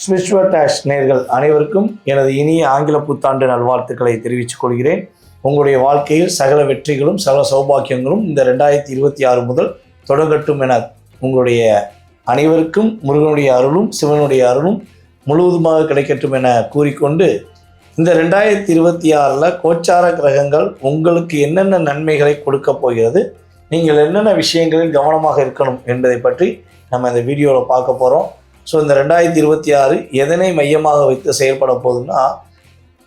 ஸ்விஸ்வர்டாஷ் நேயர்கள் அனைவருக்கும் எனது இனிய ஆங்கில புத்தாண்டு நல்வாழ்த்துக்களை தெரிவித்துக் கொள்கிறேன். உங்களுடைய வாழ்க்கையில் சகல வெற்றிகளும் சகல சௌபாக்கியங்களும் இந்த 2026 முதல் தொடங்கட்டும் என உங்களுடைய அனைவருக்கும் முருகனுடைய அருளும் சிவனுடைய அருளும் முழுவதுமாக கிடைக்கட்டும் என கூறிக்கொண்டு, இந்த 2026 கோச்சார கிரகங்கள் உங்களுக்கு என்னென்ன நன்மைகளை கொடுக்க போகிறது, நீங்கள் என்னென்ன விஷயங்களில் கவனமாக இருக்கணும் என்பதை பற்றி நம்ம இந்த வீடியோவில் பார்க்க போகிறோம். ஸோ இந்த 2026 எதனை மையமாக வைத்து செயல்பட போகுதுன்னா,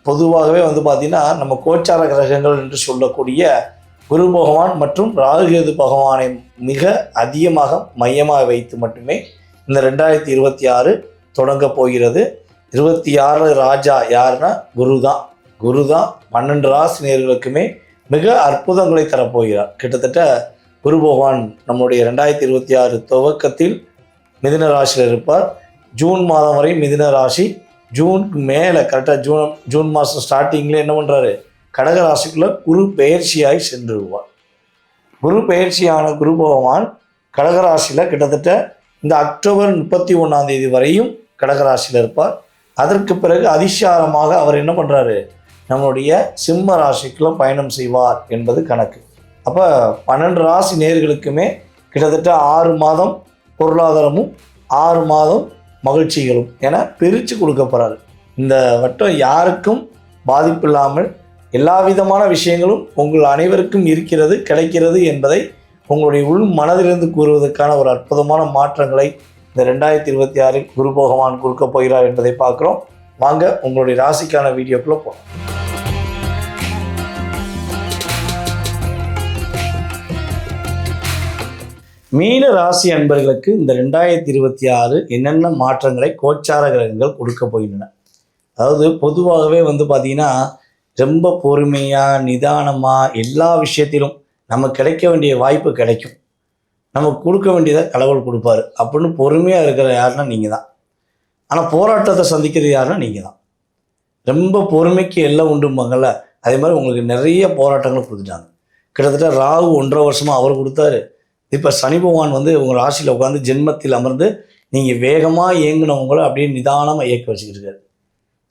பொதுவாகவே பார்த்திங்கன்னா நம்ம கோச்சார கிரகங்கள் என்று சொல்லக்கூடிய குரு பகவான் மற்றும் ராகுகேது பகவானை மிக அதிகமாக மையமாக வைத்து மட்டுமே இந்த 2026 தொடங்க போகிறது. 26 ராஜா யாருன்னா குரு தான் 12 ராசி நேயர்களுக்குமே மிக அற்புதங்களை தரப்போகிறார். கிட்டத்தட்ட குரு பகவான் நம்முடைய 2026 துவக்கத்தில் மிதுன ராசியில் இருப்பார். ஜூன் மாதம் வரை மிதுன ராசி, ஜூனுக்கு மேலே கரெக்டாக ஜூன் மாதம் ஸ்டார்டிங்கில் என்ன பண்ணுறாரு, கடக ராசிக்குள்ளே குரு பெயர்ச்சியாகி சென்றுடுவார். குரு பெயர்ச்சியான குரு பகவான் கடகராசியில் கிட்டத்தட்ட இந்த அக்டோபர் 31 வரையும் கடகராசியில் இருப்பார். அதற்கு பிறகு அதிசாரமாக அவர் என்ன பண்ணுறாரு, நம்மளுடைய சிம்ம ராசிக்குள்ளே பயணம் செய்வார் என்பது கணக்கு. அப்போ 12 ராசி நேயர்களுக்குமே கிட்டத்தட்ட 6 மாதம் பொருளாதாரமும் 6 மாதம் மகிழ்ச்சிகளும் என பிரித்து கொடுக்க போகிறாரு. இந்த வட்டம் யாருக்கும் பாதிப்பு இல்லாமல் எல்லா விதமான விஷயங்களும் உங்கள் அனைவருக்கும் இருக்கிறது, கிடைக்கிறது என்பதை உங்களுடைய உள் மனதிலிருந்து கூறுவதற்கான ஒரு அற்புதமான மாற்றங்களை இந்த 2026 குரு பகவான் கொடுக்க போகிறார் என்பதை பார்க்குறோம். வாங்க உங்களுடைய ராசிக்கான வீடியோக்குள்ளே போகலாம். மீன ராசி அன்பர்களுக்கு இந்த 2026 என்னென்ன மாற்றங்களை கோச்சார கிரகங்கள் கொடுக்க போகின்றன. அதாவது பொதுவாகவே பார்த்திங்கன்னா ரொம்ப பொறுமையாக நிதானமாக எல்லா விஷயத்திலும் நமக்கு கிடைக்க வேண்டிய வாய்ப்பு கிடைக்கும், நமக்கு கொடுக்க வேண்டியதை கடவுள் கொடுப்பாரு அப்படின்னு பொறுமையாக இருக்கிற யாருன்னா நீங்கள் தான். ஆனால் போராட்டத்தை சந்திக்கிறது யாருன்னா நீங்கள் தான். ரொம்ப பொறுமைக்கு எல்லாம் உண்டும்பாங்கள்ல, அதே மாதிரி உங்களுக்கு நிறைய போராட்டங்களை கொடுத்துட்டாங்க. கிட்டத்தட்ட ராகு 1.5 வருஷமாக அவர் கொடுத்தாரு. இப்போ சனி பகவான் உங்கள் ராசியில் உட்காந்து ஜென்மத்தில் அமர்ந்து நீங்கள் வேகமாக இயங்கினவங்கள அப்படியே நிதானமாக இயக்க வச்சுக்கிட்டு இருக்காரு.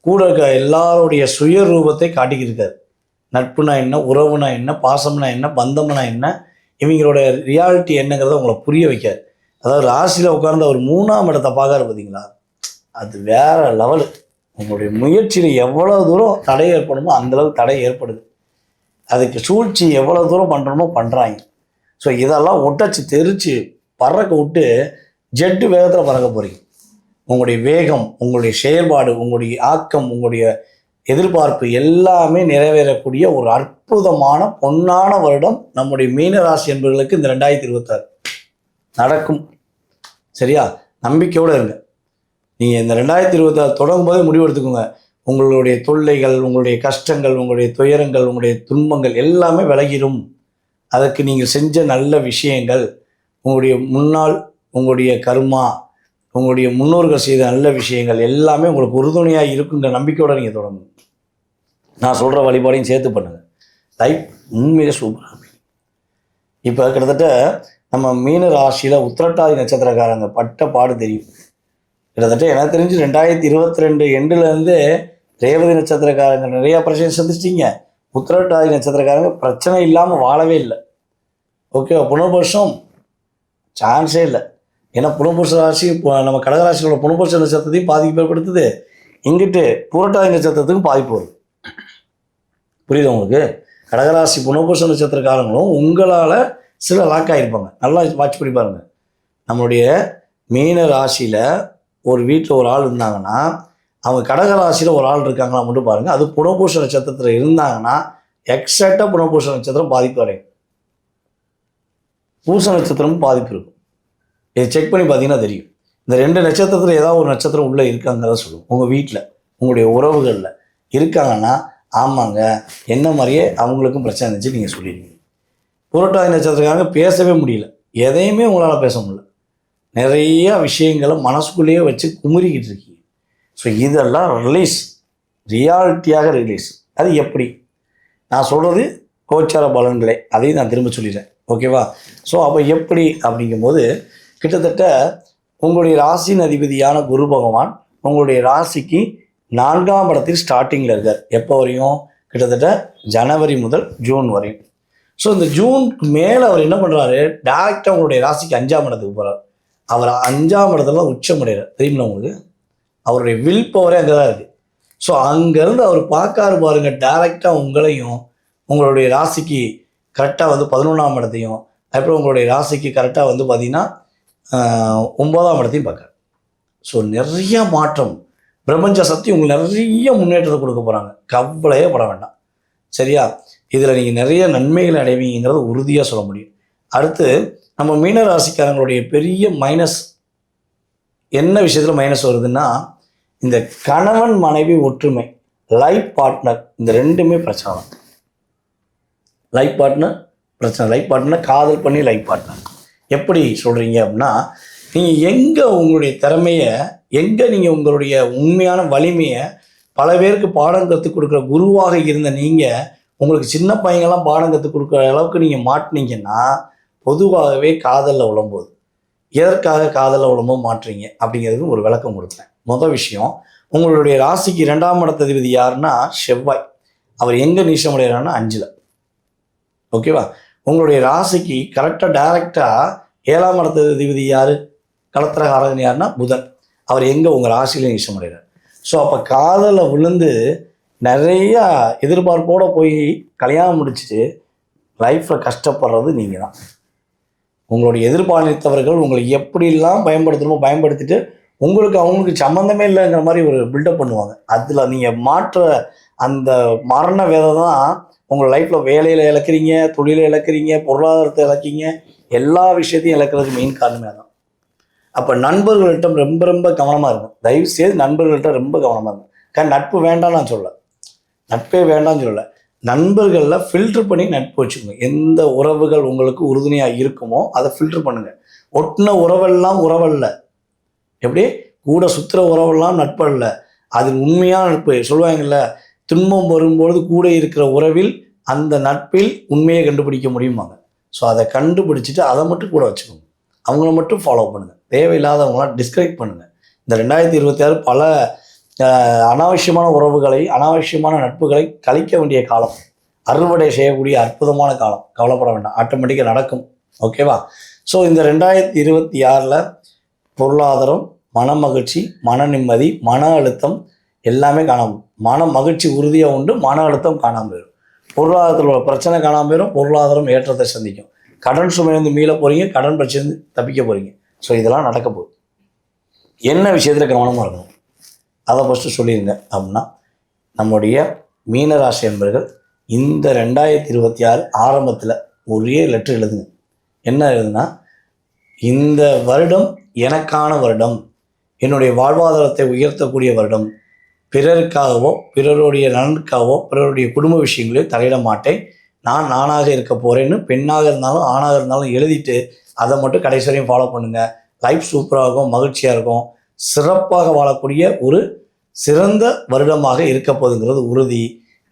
கூட இருக்க எல்லாருடைய சுய ரூபத்தை காட்டிக்கிட்டு இருக்காரு. நட்புனா என்ன, உறவுனா என்ன, பாசம்னா என்ன, பந்தம்னா என்ன, இவங்களோட ரியாலிட்டி என்னங்கிறத உங்களை புரிய வைக்காது. அதாவது ராசியில் உட்கார்ந்து அவர் 3ஆம் இடத்தை பார்க்காரு பார்த்தீங்களா, அது வேற லெவலு. உங்களுடைய முயற்சியில் எவ்வளோ தூரம் தடை ஏற்படுமோ அந்தளவுக்கு தடை ஏற்படுது. அதுக்கு சூழ்ச்சி எவ்வளோ தூரம் பண்ணுறோமோ பண்ணுறாங்க. ஸோ இதெல்லாம் ஒட்டச்சு தெரித்து பறக்க விட்டு ஜெட்டு வேகத்தில் பறக்க போகிறீங்க. உங்களுடைய வேகம், உங்களுடைய செயல்பாடு, உங்களுடைய ஆக்கம், உங்களுடைய எதிர்பார்ப்பு எல்லாமே நிறைவேறக்கூடிய ஒரு அற்புதமான பொன்னான வருடம் நம்முடைய மீனராசி என்பவர்களுக்கு இந்த 2026 நடக்கும். சரியா? நம்பிக்கையோடு இருங்க. நீங்கள் இந்த 2026 தொடங்கும் போதே முடிவெடுத்துக்கோங்க. உங்களுடைய தொல்லைகள், உங்களுடைய கஷ்டங்கள், உங்களுடைய துயரங்கள், உங்களுடைய துன்பங்கள் எல்லாமே விலகிடும். அதற்கு நீங்கள் செஞ்ச நல்ல விஷயங்கள், உங்களுடைய கர்மா, உங்களுடைய முன்னோர்கள் செய்த நல்ல விஷயங்கள் எல்லாமே உங்களுக்கு உறுதுணையாக இருக்குன்ற நம்பிக்கையோடு நீங்கள் தொடங்கணும். நான் சொல்கிற வழிபாடையும் சேர்த்து பண்ணுங்கள். லைஃப் உண்மையிலே சூப்பராக. இப்போ கிட்டத்தட்ட நம்ம மீன ராசியில் உத்திரட்டாதி நட்சத்திரக்காரங்க பட்ட பாடு தெரியும். கிட்டத்தட்ட எனக்கு தெரிஞ்சு 2022 எண்டுலேருந்து ரேவதி நட்சத்திரக்காரங்க நிறையா பிரச்சனை சந்திச்சிட்டிங்க. உத்திரட்டாதி நட்சத்திரக்காரங்க பிரச்சனை இல்லாமல் வாழவே இல்லை. ஓகே, புனர்பூசம் சான்ஸே இல்லை. ஏன்னா புனர்பூச ராசி நம்ம கடகராசியோட புனர்பூச நட்சத்திரத்தையும் பாதிப்பு ஏற்படுத்துது, இங்கிட்டு புரட்டாதி நட்சத்திரத்துக்கும் பாதிப்பு வருது. புரியுது உங்களுக்கு? கடகராசி புனர்பூச நட்சத்திரக்காரங்களும் உங்களால் சில லாக் ஆகிருப்பாங்க. நல்லா வாட்ச் பண்ணி பாருங்கள். நம்மளுடைய மீன ராசியில் ஒரு வீட்டில் ஒரு ஆள் இருந்தாங்கன்னா, அவங்க கடகராசியில் ஒரு ஆள் இருக்காங்களா மட்டும் பாருங்கள். அது புனர்பூச நட்சத்திரத்தில் இருந்தாங்கன்னா எக்ஸாக்டாக புனர்பூச நட்சத்திரம் பாதிப்பு அடையும், பூச நட்சத்திரமும் பாதிப்பு இருக்கும். இதை செக் பண்ணி பார்த்தீங்கன்னா தெரியும். இந்த 2 நட்சத்திரத்தில் ஏதாவது ஒரு நட்சத்திரம் உள்ளே இருக்காங்கிறத சொல்லுவோம். உங்கள் வீட்டில் உங்களுடைய உறவுகளில் இருக்காங்கன்னா ஆமாங்க, என்ன மாதிரியே அவங்களுக்கும் பிரச்சனை இருந்துச்சு நீங்கள் சொல்லிடுவீங்க. புரட்டாதி நட்சத்திரக்காரங்க பேசவே முடியல, எதையுமே உங்களால் பேச முடியல, நிறைய விஷயங்களை மனசுக்குள்ளேயே வச்சு குமுறிக்கிட்டு இருக்கீங்க. ஸோ இதெல்லாம் ரியாலிட்டியாக ரிலீஸ். அது எப்படி? நான் சொல்கிறது கோச்சார பலன்களே, அதையும் நான் திரும்ப சொல்லிடுறேன். ஓகேவா? ஸோ அப்போ எப்படி அப்படிங்கும்போது கிட்டத்தட்ட உங்களுடைய ராசியின் அதிபதியான குரு பகவான் உங்களுடைய ராசிக்கு 4ஆம் இடத்தில் ஸ்டார்டிங்கில் இருக்கார். எப்போ வரையும்? கிட்டத்தட்ட ஜனவரி முதல் ஜூன் வரையும். ஸோ இந்த ஜூனுக்கு மேலே அவர் என்ன பண்ணுறாரு, டேரெக்டாக உங்களுடைய ராசிக்கு 5ஆம் இடத்துக்கு போகிறார். அவர் 5ஆம் இடத்துல உச்சமடைகிறார். தெரியுங்களா உங்களுக்கு? அவருடைய வில் பவரே அங்கே தான் இருக்குது. ஸோ அங்கேருந்து அவர் பார்க்காரு பாருங்க, டேரெக்டாக உங்களையும் உங்களுடைய ராசிக்கு கரெக்டாக வந்து 11ஆம் இடத்தையும், அப்புறம் உங்களுடைய ராசிக்கு கரெக்டாக வந்து பார்த்திங்கன்னா 9ஆம் இடத்தையும் பார்க்குறாரு. ஸோ நிறைய மாற்றம், பிரபஞ்ச சக்தி உங்களுக்கு நிறைய முன்னேற்றத்தை கொடுக்க போகிறாங்க. கவலையே பட வேண்டாம். சரியா? இதில் நீங்கள் நிறைய நன்மைகளை அடைவீங்கிறத உறுதியாக சொல்ல முடியும். அடுத்து நம்ம மீன ராசிக்காரங்களுடைய பெரிய மைனஸ் என்ன விஷயத்தில் மைனஸ் வருதுன்னா, இந்த கணவன் மனைவி ஒற்றுமை, லைஃப் பார்ட்னர், இந்த ரெண்டுமே பிரச்சனை தான். லைஃப் பார்ட்னர் பிரச்சனை. லைஃப் பார்ட்னர் காதல் பண்ணி லைஃப் பார்ட்னர். எப்படி சொல்கிறீங்க அப்படின்னா, நீங்கள் எங்கே உங்களுடைய திறமையை, எங்கே நீங்கள் உங்களுடைய உண்மையான வலிமையை பல பேருக்கு பாடம் கற்றுக் கொடுக்குற குருவாக இருந்த நீங்கள் உங்களுக்கு சின்ன பையங்கள்லாம் பாடம் கற்றுக் கொடுக்குற அளவுக்கு நீங்கள் மாட்டினீங்கன்னா பொதுவாகவே காதலில் விழும்போது, எதற்காக காதலில் விழும்போது மாட்டுறீங்க அப்படிங்கிறதுக்கு ஒரு விளக்கம் கொடுத்தேன். முதல் விஷயம், உங்களுடைய ராசிக்கு 2ஆம் இடத்ததிபதி யாருன்னா செவ்வாய். அவர் எங்கே நீச்சமடைகிறாருன்னா 5ல். ஓகேவா? உங்களுடைய ராசிக்கு கரெக்டாக டைரெக்டாக 7ஆம் இடத்ததிபதி யார், கலத்திரகாரகன் யாருன்னா புதன். அவர் எங்கே? உங்கள் ராசியில நீச்சமடைகிறார். ஸோ அப்போ காதலில் விழுந்து நிறையா எதிர்பார்ப்போடு போய் கல்யாணம் முடிச்சுட்டு லைஃப்பில் கஷ்டப்படுறது நீங்கள் தான். உங்களுடைய எதிர்பார்த்தவர்கள் உங்களை எப்படிலாம் பயன்படுத்தணுமோ பயன்படுத்திட்டு உங்களுக்கு அவங்களுக்கு சம்மந்தமே இல்லைங்கிற மாதிரி ஒரு பில்டப் பண்ணுவாங்க. அதில் நீங்கள் மாற்ற அந்த மரண வேதை தான் உங்கள் லைஃப்பில் வேலையில் இழக்கிறீங்க, தொழிலை இழக்கிறீங்க, பொருளாதாரத்தை இழக்கிறீங்க, எல்லா விஷயத்தையும் இழக்கிறதுக்கு மெயின் காரணமே தான். அப்போ நண்பர்கள்ட்ட ரொம்ப ரொம்ப கவனமாக இருக்கும். தயவு செய்து நண்பர்கள்ட்ட ரொம்ப கவனமாக இருக்கும். நட்பு வேண்டாம் நான் சொல்ல, நட்பே வேண்டாம்னு சொல்லலை. நண்பர்களில் ஃபில்ட்ரு பண்ணி நட்பு வச்சுக்கோங்க. எந்த உறவுகள் உங்களுக்கு உறுதுணையாக இருக்குமோ அதை ஃபில்ட்ரு பண்ணுங்கள். ஒட்டின உறவெல்லாம் உறவல்ல. எப்படி? கூட சுற்றுற உறவெல்லாம் நட்பல்ல. அது உண்மையான நட்பு. சொல்லுவாங்கல்ல, துன்பம் வரும்பொழுது கூட இருக்கிற உறவில் அந்த நட்பில் உண்மையை கண்டுபிடிக்க முடியுமாங்க. ஸோ அதை கண்டுபிடிச்சிட்டு அதை மட்டும் கூட வச்சுக்கோங்க. அவங்கள மட்டும் ஃபாலோ பண்ணுங்கள். தேவையில்லாதவங்களாம் டிஸ்கனெக்ட் பண்ணுங்கள். இந்த 2026 பல அனாவசியமான உறவுகளை, அனாவசியமான நட்புகளை கழிக்க வேண்டிய காலம், அறுவடை செய்யக்கூடிய அற்புதமான காலம். கவலைப்பட வேண்டாம், ஆட்டோமேட்டிக்காக நடக்கும். ஓகேவா? ஸோ இந்த 2026 பொருளாதாரம், மன மகிழ்ச்சி, மன நிம்மதி, மன அழுத்தம் எல்லாமே காணாமல், மன மகிழ்ச்சி உறுதியாக உண்டு, மன அழுத்தம் காணாமல் போயிடும். பொருளாதாரத்தில் உள்ள பிரச்சனை காணாமல் போயிடும், பொருளாதாரம் ஏற்றத்தை சந்திக்கும். கடன் சுமையிலிருந்து மீள போகிறீங்க, கடன் பிரச்சனை தப்பிக்க போகிறீங்க. ஸோ இதெல்லாம் நடக்க போகுது. என்ன விஷயத்தில் கவனமாக இருக்கணும் அதை ஃபஸ்ட்டு சொல்லிடுங்க. அப்படின்னா நம்முடைய மீனராசி என்பர்கள் இந்த 2026 ஆரம்பத்தில் ஒரே லெட்டர் எழுதுங்க. என்ன எழுதுனா, இந்த வருடம் எனக்கான வருடம், என்னுடைய வாழ்வாதாரத்தை உயர்த்தக்கூடிய வருடம், பிறருக்காகவோ பிறருடைய நலனுக்காகவோ பிறருடைய குடும்ப விஷயங்களையோ தலையிட மாட்டேன், நான் நானாக இருக்க போகிறேன்னு பெண்ணாக இருந்தாலும் ஆணாக இருந்தாலும் எழுதிட்டு அதை மட்டும் கடைசி வரையும் ஃபாலோ பண்ணுங்கள். லைஃப் சூப்பராக இருக்கும், மகிழ்ச்சியாக இருக்கும், சிறப்பாக வாழக்கூடிய ஒரு சிறந்த வருடமாக இருக்க போகுதுங்கிறது உறுதி.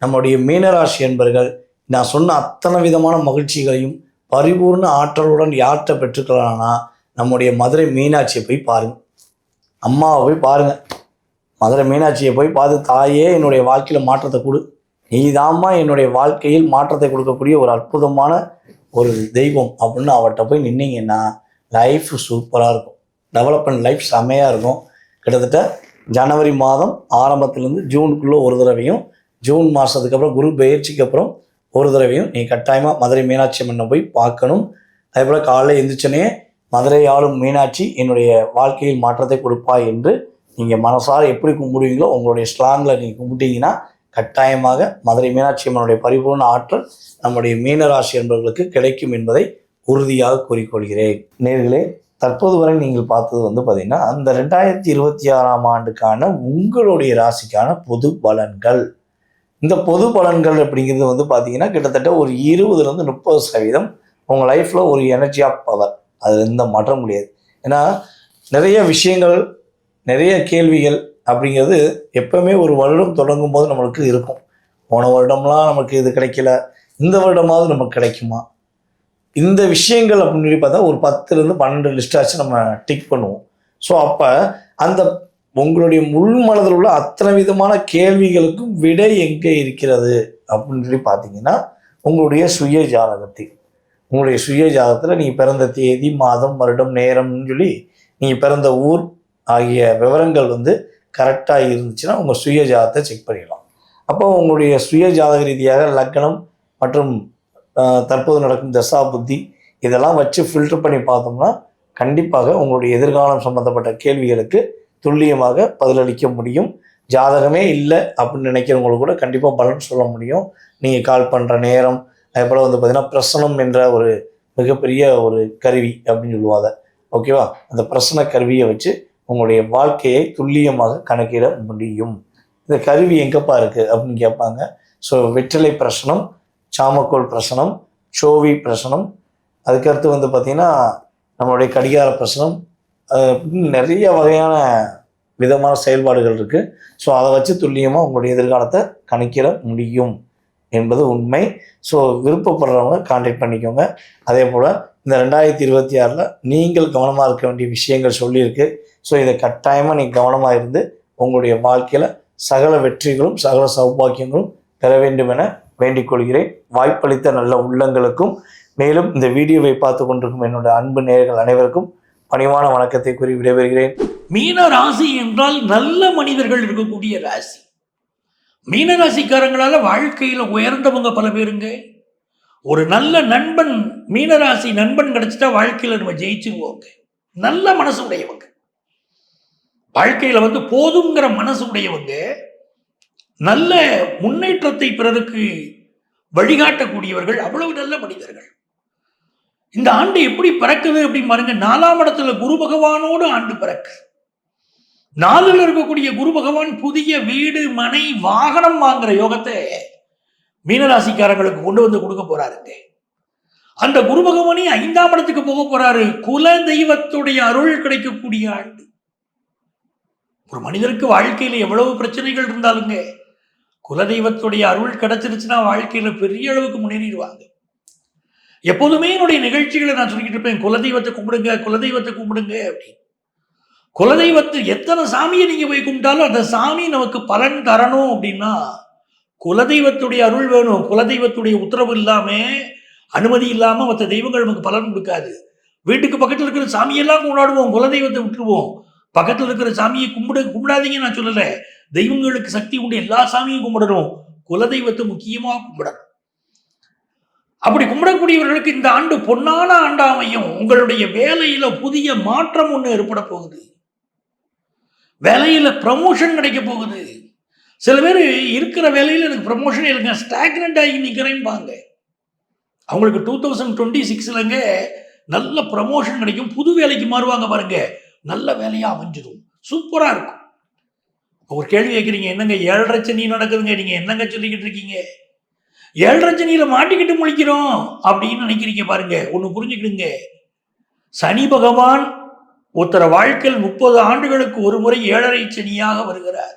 நம்முடைய மீனராசி என்பர்கள் நான் சொன்ன அத்தனை விதமான மகிழ்ச்சிகளையும் பரிபூர்ண ஆற்றலுடன் யார்கிட்ட பெற்றுக்கலாம்னா நம்முடைய மதுரை மீனாட்சியை போய் பாருங்கள். அம்மாவை போய் பாருங்கள். மதுரை மீனாட்சியை போய் பார்த்து, தாயே என்னுடைய வாழ்க்கையில் மாற்றத்தை கொடு, நீதாம்மா என்னுடைய வாழ்க்கையில் மாற்றத்தை கொடுக்கக்கூடிய ஒரு அற்புதமான ஒரு தெய்வம் அப்படின்னு அவர்கிட்ட போய் நின்னீங்கன்னா லைஃப் சூப்பராக இருக்கும். டெவலப்மெண்ட் லைஃப் செம்மையாக இருக்கும். கிட்டத்தட்ட ஜனவரி மாதம் ஆரம்பத்துலேருந்து ஜூனுக்குள்ளே ஒரு தடவையும், ஜூன் மாதத்துக்கு அப்புறம் குரு பயிற்சிக்கு அப்புறம் ஒரு தடவையும் நீ கட்டாயமாக மதுரை மீனாட்சி அம்மனை போய் பார்க்கணும். அதே போல் காலையில் எழுந்திரிச்சனே மதுரை ஆளும் மீனாட்சி என்னுடைய வாழ்க்கையில் மாற்றத்தை கொடுப்பாய் என்று நீங்கள் மனசார எப்படி கும்பிடுவீங்களோ உங்களுடைய ஸ்ட்ராங்கில் நீங்கள் கும்பிட்டீங்கன்னா கட்டாயமாக மதுரை மீனாட்சி அம்மனுடைய பரிபூர்ண ஆற்றல் நம்முடைய மீனராசி என்பவர்களுக்கு கிடைக்கும் என்பதை உறுதியாக கூறிக்கொள்கிறேன். நேர்களே, தற்போது வரை நீங்கள் பார்த்தது வந்து பார்த்தீங்கன்னா அந்த 2026 ஆண்டுக்கான உங்களுடைய ராசிக்கான பொது பலன்கள். இந்த பொது பலன்கள் அப்படிங்கிறது வந்து பார்த்தீங்கன்னா கிட்டத்தட்ட ஒரு 20-30% உங்கள் லைஃப்பில் ஒரு எனர்ஜி ஆஃப் பவர், அதில் எந்த மாற்றம் முடியாது. ஏன்னா நிறைய விஷயங்கள், நிறைய கேள்விகள் அப்படிங்கிறது எப்பவுமே ஒரு வருடம் தொடங்கும் போது நம்மளுக்கு இருக்கும். போன வருடம்லாம் நமக்கு இது கிடைக்கல, இந்த வருடமாவது நமக்கு கிடைக்குமா, இந்த விஷயங்கள் அப்படின்னு சொல்லி பார்த்தா ஒரு 10-12 லிஸ்டாச்சும் நம்ம டிக் பண்ணுவோம். ஸோ அப்போ அந்த உங்களுடைய முழு மனதில் உள்ள அத்தனை விதமான கேள்விகளுக்கும் விடை எங்கே இருக்கிறது அப்படின்னு சொல்லி பார்த்தீங்கன்னா உங்களுடைய சுய ஜாதகத்தில். உங்களுடைய சுய ஜாதகத்தில் நீங்கள் பிறந்த தேதி, மாதம், வருடம், நேரம்னு சொல்லி நீங்கள் பிறந்த ஊர் ஆகிய விவரங்கள் கரெக்டாக இருந்துச்சுன்னா உங்கள் சுய ஜாதகத்தை செக் பண்ணிடலாம். அப்போ உங்களுடைய சுய ஜாதக ரீதியாக லக்னம் மற்றும் தற்போது நடக்கும் தசா புத்தி இதெல்லாம் வச்சு ஃபில்டர் பண்ணி பார்த்தோம்னா கண்டிப்பாக உங்களுடைய எதிர்காலம் சம்பந்தப்பட்ட கேள்விகளுக்கு துல்லியமாக பதிலளிக்க முடியும். ஜாதகமே இல்லை அப்படின்னு நினைக்கிறவங்களுக்கு கூட கண்டிப்பாக பலன் சொல்ல முடியும். நீங்கள் கால் பண்ணுற நேரம், அதுபோல் பார்த்தீங்கன்னா பிரசனம் என்ற ஒரு மிகப்பெரிய ஒரு கருவி அப்படின்னு சொல்லுவாங்க. ஓகேவா? அந்த பிரசன கருவியை வச்சு உங்களுடைய வாழ்க்கையை துல்லியமாக கணக்கிட முடியும். இந்த கருவி எங்கேப்பா இருக்குது அப்படின்னு கேட்பாங்க. ஸோ வெற்றிலை பிரசனம், சாமக்கோள் பிரசனம், சோவி பிரசனம், அதுக்கடுத்து பார்த்திங்கன்னா நம்மளுடைய கடிகார பிரசனம், நிறைய வகையான விதமான செயல்பாடுகள் இருக்குது. ஸோ அதை வச்சு துல்லியமாக உங்களுடைய எதிர்காலத்தை கணக்கிட முடியும் என்பது உண்மை. ஸோ விருப்பப்படுறவங்க கான்டாக்ட் பண்ணிக்கோங்க. அதே போல் இந்த 2026 நீங்கள் கவனமாக இருக்க வேண்டிய விஷயங்கள் சொல்லியிருக்கு. ஸோ இதை கட்டாயமாக நீங்கள் கவனமாக இருந்து உங்களுடைய வாழ்க்கையில் சகல வெற்றிகளும் சகல சௌபாக்கியங்களும் பெற வேண்டும் என வேண்டிக் கொள்கிறேன். வாய்ப்பளித்த நல்ல உள்ளங்களுக்கும் மேலும் இந்த வீடியோவை பார்த்து கொண்டிருக்கும் என்னுடைய அன்பு நேயர்கள் அனைவருக்கும் பணிவான வணக்கத்தை கூறி விடைபெறுகிறேன். மீன ராசி என்றால் நல்ல மனிதர்கள் இருக்கக்கூடிய ராசி. மீன ராசிக்காரங்களால வாழ்க்கையில உயர்ந்தவங்க பல பேருங்க. ஒரு நல்ல நண்பன், மீனராசி நண்பன் கிடைச்சிட்டா வாழ்க்கையில நம்ம ஜெயிச்சுருவோங்க. நல்ல மனசு உடையவங்க, வாழ்க்கையில போதுங்கிற மனசு உடையவங்க, நல்ல முன்னேற்றத்தை பிறருக்கு வழிகாட்டக்கூடியவர்கள், அவ்வளவு நல்ல மனிதர்கள். இந்த ஆண்டு எப்படி பிறக்குது அப்படின்னு பாருங்க. 4ஆம் இடத்துல குரு பகவானோடு ஆண்டு பிறக்கு. 4ல் இருக்கக்கூடிய குரு பகவான் புதிய வீடு, மனை, வாகனம் வாங்குற யோகத்தை மீனராசிக்காரங்களுக்கு கொண்டு கொடுக்க போறாருங்க. அந்த குரு பகவானே 5ஆம் இடத்துக்கு போக போறாரு. குல தெய்வத்துடைய அருள் கிடைக்கக்கூடிய ஆண்டு. ஒரு மனிதருக்கு வாழ்க்கையில எவ்வளவு பிரச்சனைகள் இருந்தாலுங்க குலதெய்வத்துடைய அருள் கிடைச்சிருச்சுன்னா வாழ்க்கையில பெரிய அளவுக்கு முன்னேறிடுவாங்க. எப்போதுமே என்னுடைய நிகழ்ச்சிகளை நான் சொல்லிக்கிட்டு இருப்பேன், குலதெய்வத்தை கும்பிடுங்க, குலதெய்வத்தை கும்பிடுங்க அப்படின்னு. குலதெய்வத்தை எத்தனை சாமியை நீங்க போய் கும்பிட்டாலும் அந்த சாமி நமக்கு பலன் தரணும் அப்படின்னா குலதெய்வத்துடைய அருள் வேணும். குலதெய்வத்துடைய உத்தரவு இல்லாம, அனுமதி இல்லாம மற்ற தெய்வங்கள் நமக்கு பலன் கொடுக்காது. வீட்டுக்கு பக்கத்தில் இருக்கிற சாமியெல்லாம் கொண்டாடுவோம், குலதெய்வத்தை விட்டுருவோம். பக்கத்தில் இருக்கிற சாமியை கும்பிடாதீங்க நான் சொல்லல. தெய்வங்களுக்கு சக்தி உண்டு, எல்லா சாமியும் கும்பிடணும். குலதெய்வத்தை முக்கியமா கும்பிடணும். அப்படி கும்பிடக்கூடியவர்களுக்கு இந்த ஆண்டு பொன்னான ஆண்டா அமையும். உங்களுடைய வேலையில புதிய மாற்றம் ஒன்று ஏற்பட போகுது. வேலையில ப்ரமோஷன் கிடைக்க போகுது. சில பேர் இருக்கிற வேலையில எனக்கு ப்ரமோஷன் இல்லைங்க, ஸ்டாக்னண்ட் ஆகி நிற்கிறேன்பாங்க. அவங்களுக்கு 2026லங்க நல்ல ப்ரமோஷன் கிடைக்கும். புது வேலைக்கு மாறுவாங்க பாருங்க, நல்ல வேலையா அமைஞ்சிடும், சூப்பரா இருக்கும். ஒரு கேள்வி கேட்குறீங்க, என்னங்க 7.5 சனி நடக்குதுங்க, நீங்க என்னங்க சொல்லிக்கிட்டு இருக்கீங்க? 7.5 சனியில மாட்டிக்கிட்டு முழிக்கிறோம் அப்படின்னு நினைக்கிறீங்க பாருங்க. ஒண்ணு புரிஞ்சுக்கிடுங்க, சனி பகவான் ஒருத்தர வாழ்க்கையில் 30 ஆண்டுகளுக்கு ஒரு முறை 7.5 சனியாக வருகிறார்.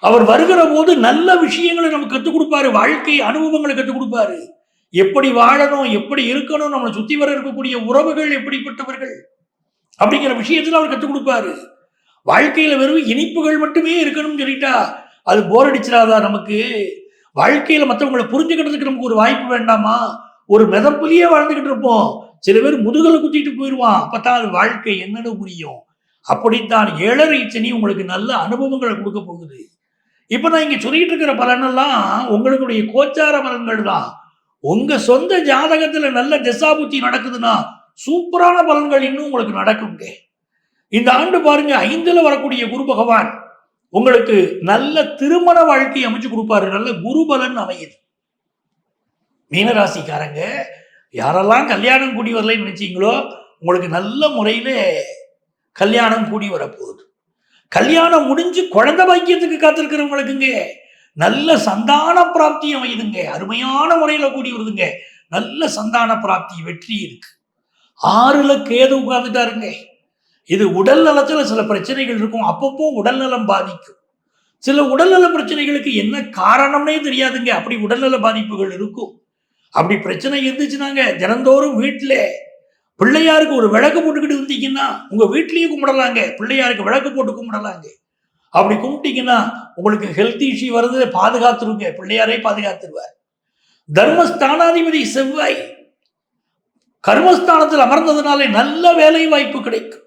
அவர் வருகிற போது நல்ல விஷயங்களை நமக்கு கற்றுக் கொடுப்பாரு, வாழ்க்கை அனுபவங்களை கற்றுக் கொடுப்பாரு. எப்படி வாழணும், எப்படி இருக்கணும், நம்மளை சுத்தி வர இருக்கக்கூடிய உறவுகள் எப்படிப்பட்டவர்கள் அப்படிங்கிற விஷயத்துல அவர் கற்றுக் கொடுப்பாரு. வாழ்க்கையில வெறும் இனிப்புகள் மட்டுமே இருக்கணும்னு சொல்லிட்டா அது போர் அடிச்சிடாதா நமக்கு? வாழ்க்கையில மற்றவங்களை புரிஞ்சுக்கிறதுக்கு நமக்கு ஒரு வாய்ப்பு வேண்டாமா? ஒரு மிதப்புலியே வாழ்ந்துகிட்டு இருப்போம், சில பேர் முதுகலை குத்திட்டு போயிடுவான், அப்பதான் அது வாழ்க்கை என்னன்னு புரியும். அப்படித்தான் 7.5 சனி உங்களுக்கு நல்ல அனுபவங்களை கொடுக்க போகுது. இப்ப நான் இங்க சொல்லிட்டு இருக்கிற பலனெல்லாம் உங்களுடைய கோச்சார பலன்கள் தான். உங்க சொந்த ஜாதகத்துல நல்ல திசாபுத்தி நடக்குதுன்னா சூப்பரான பலன்கள் இன்னும் உங்களுக்கு நடக்குங்க. இந்த ஆண்டு பாருங்க, 5ல வரக்கூடிய குரு பகவான் உங்களுக்கு நல்ல திருமண வாழ்க்கையை அமைச்சு கொடுப்பாரு. நல்ல குரு பலன் அமையுது. மீனராசிக்காரங்க யாரெல்லாம் கல்யாணம் கூடி வரலைன்னு நினைச்சீங்களோ உங்களுக்கு நல்ல முறையில கல்யாணம் கூடி வரப்போகுது. கல்யாணம் முடிஞ்சு குழந்தை பாக்கியத்துக்கு காத்திருக்கிறவங்களுக்குங்க நல்ல சந்தான பிராப்தி அமையுதுங்க. அருமையான முறையில கூடி வருதுங்க. நல்ல சந்தான பிராப்தி, வெற்றி இருக்கு. 6ல கேது உட்கார்ந்துட்டாருங்க. இது உடல் நலத்துல சில பிரச்சனைகள் இருக்கும், அப்பப்போ உடல் நலம் பாதிக்கும். சில உடல்நல பிரச்சனைகளுக்கு என்ன காரணம்னே தெரியாதுங்க, அப்படி உடல்நல பாதிப்புகள் இருக்கும். அப்படி பிரச்சனை இருந்துச்சுனாங்க தினந்தோறும் வீட்டில் பிள்ளையாருக்கு ஒரு விளக்கு போட்டுக்கிட்டு இருந்தீங்கன்னா உங்க வீட்லயே கும்பிடலாங்க. பிள்ளையாருக்கு விளக்கு போட்டு கும்பிடலாங்க. அப்படி கும்பிட்டீங்கன்னா உங்களுக்கு ஹெல்த் இஷ்யூ வருது, பாதுகாத்துருங்க. பிள்ளையாரே பாதுகாத்துருவார். தர்மஸ்தானாதிபதி செவ்வாய் கர்மஸ்தானத்தில் அமர்ந்ததுனாலே நல்ல வேலை வாய்ப்பு கிடைக்கும்.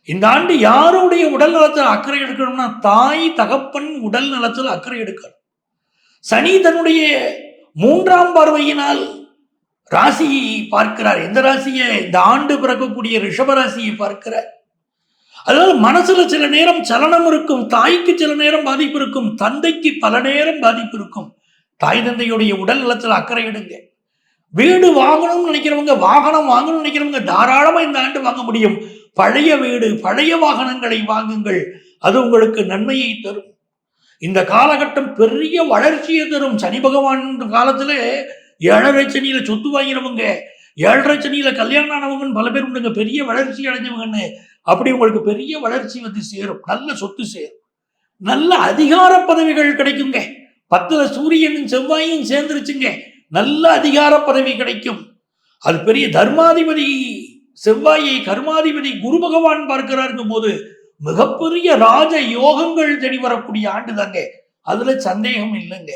இந்த ஆண்டு யாருடைய உடல் நலத்தில் அக்கறை எடுக்கணும்னா தாய் தகப்பன் உடல் நலத்தில் அக்கறை எடுக்கணும். சனி தன்னுடைய 3ஆம் பார்வையினால் ராசியை பார்க்கிறார். எந்த ராசியை? இந்த ஆண்டு பிறக்கக்கூடிய ரிஷப ராசியை பார்க்கிறார். அதனால மனசுல சில நேரம் சலனம் இருக்கும். தாய்க்கு சில நேரம் பாதிப்பு இருக்கும், தந்தைக்கு பல நேரம் பாதிப்பு இருக்கும். தாய் தந்தையுடைய உடல் நலத்தில் அக்கறை எடுங்க. வீடு வாங்கணும்னு நினைக்கிறவங்க, வாகனம் வாங்கணும்னு நினைக்கிறவங்க தாராளமா இந்த ஆண்டு வாங்க முடியும். பழைய வீடு பழைய வாகனங்களை வாங்குங்கள். அது உங்களுக்கு நன்மையை தரும். இந்த காலகட்டம் பெரிய வளர்ச்சியை தரும். சனி பகவான் காலத்துல 7.5 சனியில சொத்து வாங்கிறவங்க, 7.5 சனியில கல்யாணம் ஆனவங்கன்னு பல பேர் உண்டுங்க. பெரிய வளர்ச்சி அடைஞ்சவங்கன்னு. அப்படி உங்களுக்கு பெரிய வளர்ச்சி வந்து சேரும். நல்ல சொத்து சேரும். நல்ல அதிகார பதவிகள் கிடைக்குங்க. 10ல சூரியனும் செவ்வாயும் சேர்ந்துருச்சுங்க. நல்ல அதிகார பதவி கிடைக்கும். அது பெரிய தர்மாதிபதி செவ்வாயை கர்மாதிபதி குரு பகவான் பார்க்கிறாருங்கும் போது மிகப்பெரிய ராஜ யோகங்கள் தேடி வரக்கூடிய ஆண்டு தாங்க. அதுல சந்தேகம் இல்லைங்க.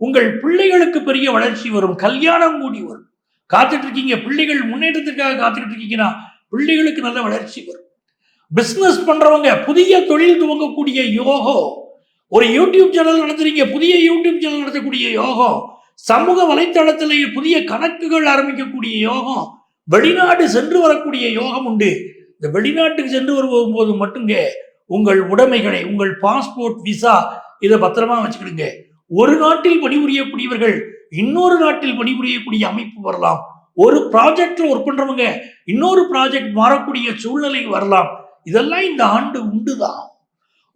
உங்கள் பிள்ளைகளுக்கு பெரிய வளர்ச்சி வரும். கல்யாணம் கூடி வரும். காத்துட்டு இருக்கீங்க, பிள்ளைகள் முன்னேற்றத்திற்காக காத்துக்கிட்டு இருக்கீங்கன்னா பிள்ளைகளுக்கு நல்ல வளர்ச்சி வரும். பிசினஸ் பண்றவங்க புதிய தொழில் துவங்கக்கூடிய யோகம். ஒரு யூடியூப் சேனல் நடத்துறீங்க, புதிய யூடியூப் சேனல் நடத்தக்கூடிய யோகம். சமூக வலைத்தளத்திலே புதிய கணக்குகள் ஆரம்பிக்கக்கூடிய யோகம். வெளிநாடு சென்று வரக்கூடிய யோகம் உண்டு. இந்த வெளிநாட்டுக்கு சென்று வரும்போது மட்டுங்க உங்கள் உடைமைகளை, உங்கள் பாஸ்போர்ட், விசா இதை பத்திரமா வச்சுக்கிடுங்க. ஒரு நாட்டில் பணிபுரியக்கூடியவர்கள் இன்னொரு நாட்டில் பணிபுரியக்கூடிய அமைப்பு வரலாம். ஒரு ப்ராஜெக்ட்ல ஒர்க் பண்றவங்க இன்னொரு ப்ராஜெக்ட் மாறக்கூடிய சூழ்நிலை வரலாம். இதெல்லாம் இந்த ஆண்டு உண்டுதான்.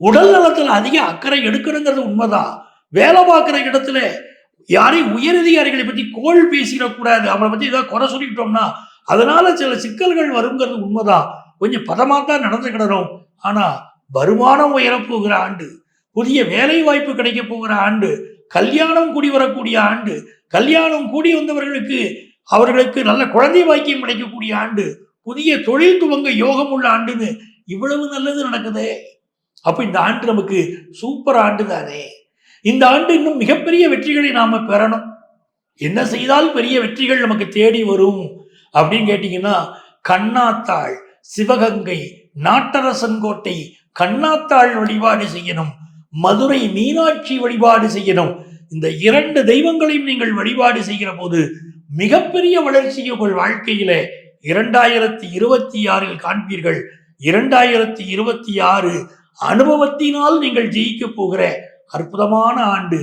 உடல் நலத்தில் அதிக அக்கறை எடுக்கணுங்கிறது உண்மைதான். வேலை பார்க்கிற இடத்துல யாரையும் உயரதிகாரிகளை பத்தி கோள் பேசிடக்கூடாது. அவங்களை பத்தி ஏதாவது குறை சொல்லிக்கிட்டோம்னா அதனால சில சிக்கல்கள் வருங்கிறது உண்மைதான். கொஞ்சம் பதமாத்தான் நடந்துக்கிடணும். ஆனா வருமானம் உயரப்போகிற ஆண்டு, புதிய வேலை வாய்ப்பு கிடைக்க போகிற ஆண்டு, கல்யாணம் கூடி வரக்கூடிய ஆண்டு, கல்யாணம் கூடி வந்தவர்களுக்கு அவர்களுக்கு நல்ல குழந்தை வாக்கியம் கிடைக்கக்கூடிய ஆண்டு, புதிய தொழில் துவங்க யோகம் உள்ள ஆண்டுன்னு இவ்வளவு நல்லது நடக்குதே. அப்ப இந்த ஆண்டு நமக்கு சூப்பர் ஆண்டு தானே. இந்த ஆண்டு இன்னும் மிகப்பெரிய வெற்றிகளை நாம பெறணும். என்ன செய்தால் பெரிய வெற்றிகள் நமக்கு தேடி வரும் அப்படின்னு கேட்டீங்கன்னா, கண்ணாத்தாள், சிவகங்கை, நாட்டரசன்கோட்டை கண்ணாத்தாள் வழிபாடு செய்யணும். மதுரை மீனாட்சி வழிபாடு செய்யணும். இந்த 2 தெய்வங்களையும் நீங்கள் வழிபாடு செய்கிற போது மிகப்பெரிய வளர்ச்சியை உங்கள் வாழ்க்கையில 2026 காண்பீர்கள். 2026 அனுபவத்தினால் நீங்கள் ஜெயிக்க போகிற அற்புதமான ஆண்டு.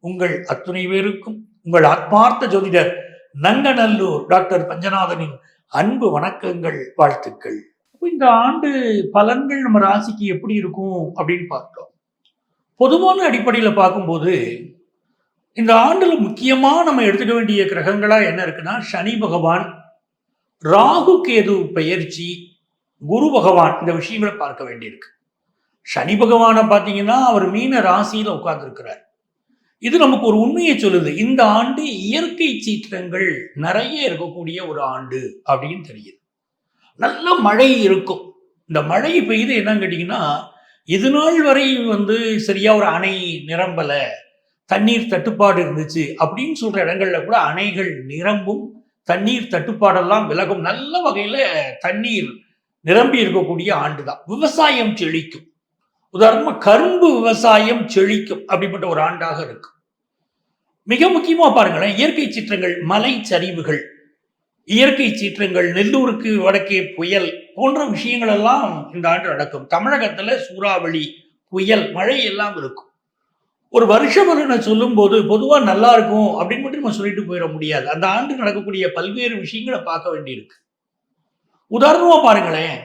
உங்கள் அத்துணை பேருக்கும் உங்கள் ஆத்மார்த்த ஜோதிடர் நங்கநல்லூர் டாக்டர் பஞ்சநாதனின் அன்பு வணக்கங்கள், வாழ்த்துக்கள். இந்த ஆண்டு பலன்கள் நம்ம ராசிக்கு எப்படி இருக்கும் அப்படின்னு பார்த்தோம். பொதுவான அடிப்படையில் பார்க்கும்போது இந்த ஆண்டுல முக்கியமா நம்ம எடுத்துக்க வேண்டிய கிரகங்களா என்ன இருக்குன்னா, சனி பகவான், ராகு கேது பெயர்ச்சி, குரு பகவான், இந்த விஷயங்களை பார்க்க வேண்டியிருக்கு. சனி பகவானை பார்த்தீங்கன்னா அவர் மீன ராசியில உட்கார்ந்துருக்கிறார். இது நமக்கு ஒரு உண்மையை சொல்லுது. இந்த ஆண்டு இயற்கை சீற்றங்கள் நிறைய இருக்கக்கூடிய ஒரு ஆண்டு அப்படின்னு தெரியுது. நல்ல மழை இருக்கும். இந்த மழை பெய்து என்னன்னு கேட்டீங்கன்னா, இது நாள் வரை சரியா ஒரு அணை நிரம்பல, தண்ணீர் தட்டுப்பாடு இருந்துச்சு அப்படின்னு சொல்ற இடங்கள்ல கூட அணைகள் நிரம்பும், தண்ணீர் தட்டுப்பாடெல்லாம் விலகும். நல்ல வகையில தண்ணீர் நிரம்பி இருக்கக்கூடிய ஆண்டு தான். விவசாயம் செழிக்கும். உதாரணமா கரும்பு விவசாயம் செழிக்கும். அப்படிப்பட்ட ஒரு ஆண்டாக இருக்கு. மிக முக்கியமா பாருங்களேன், இயற்கை சீற்றங்கள், மலை சரிவுகள், இயற்கை சீற்றங்கள், நெல்லூருக்கு வடக்கே புயல் போன்ற விஷயங்கள் எல்லாம் இந்த ஆண்டு நடக்கும். தமிழகத்துல சூறாவளி, புயல், மழை எல்லாம் இருக்கும். ஒரு வருஷ பலனை சொல்லும் போது பொதுவா நல்லா இருக்கும் அப்படின்னு மட்டும் நம்ம சொல்லிட்டு போயிட முடியாது. அந்த ஆண்டு நடக்கக்கூடிய பல்வேறு விஷயங்களை பார்க்க வேண்டியிருக்கு. உதாரணமா பாருங்களேன்,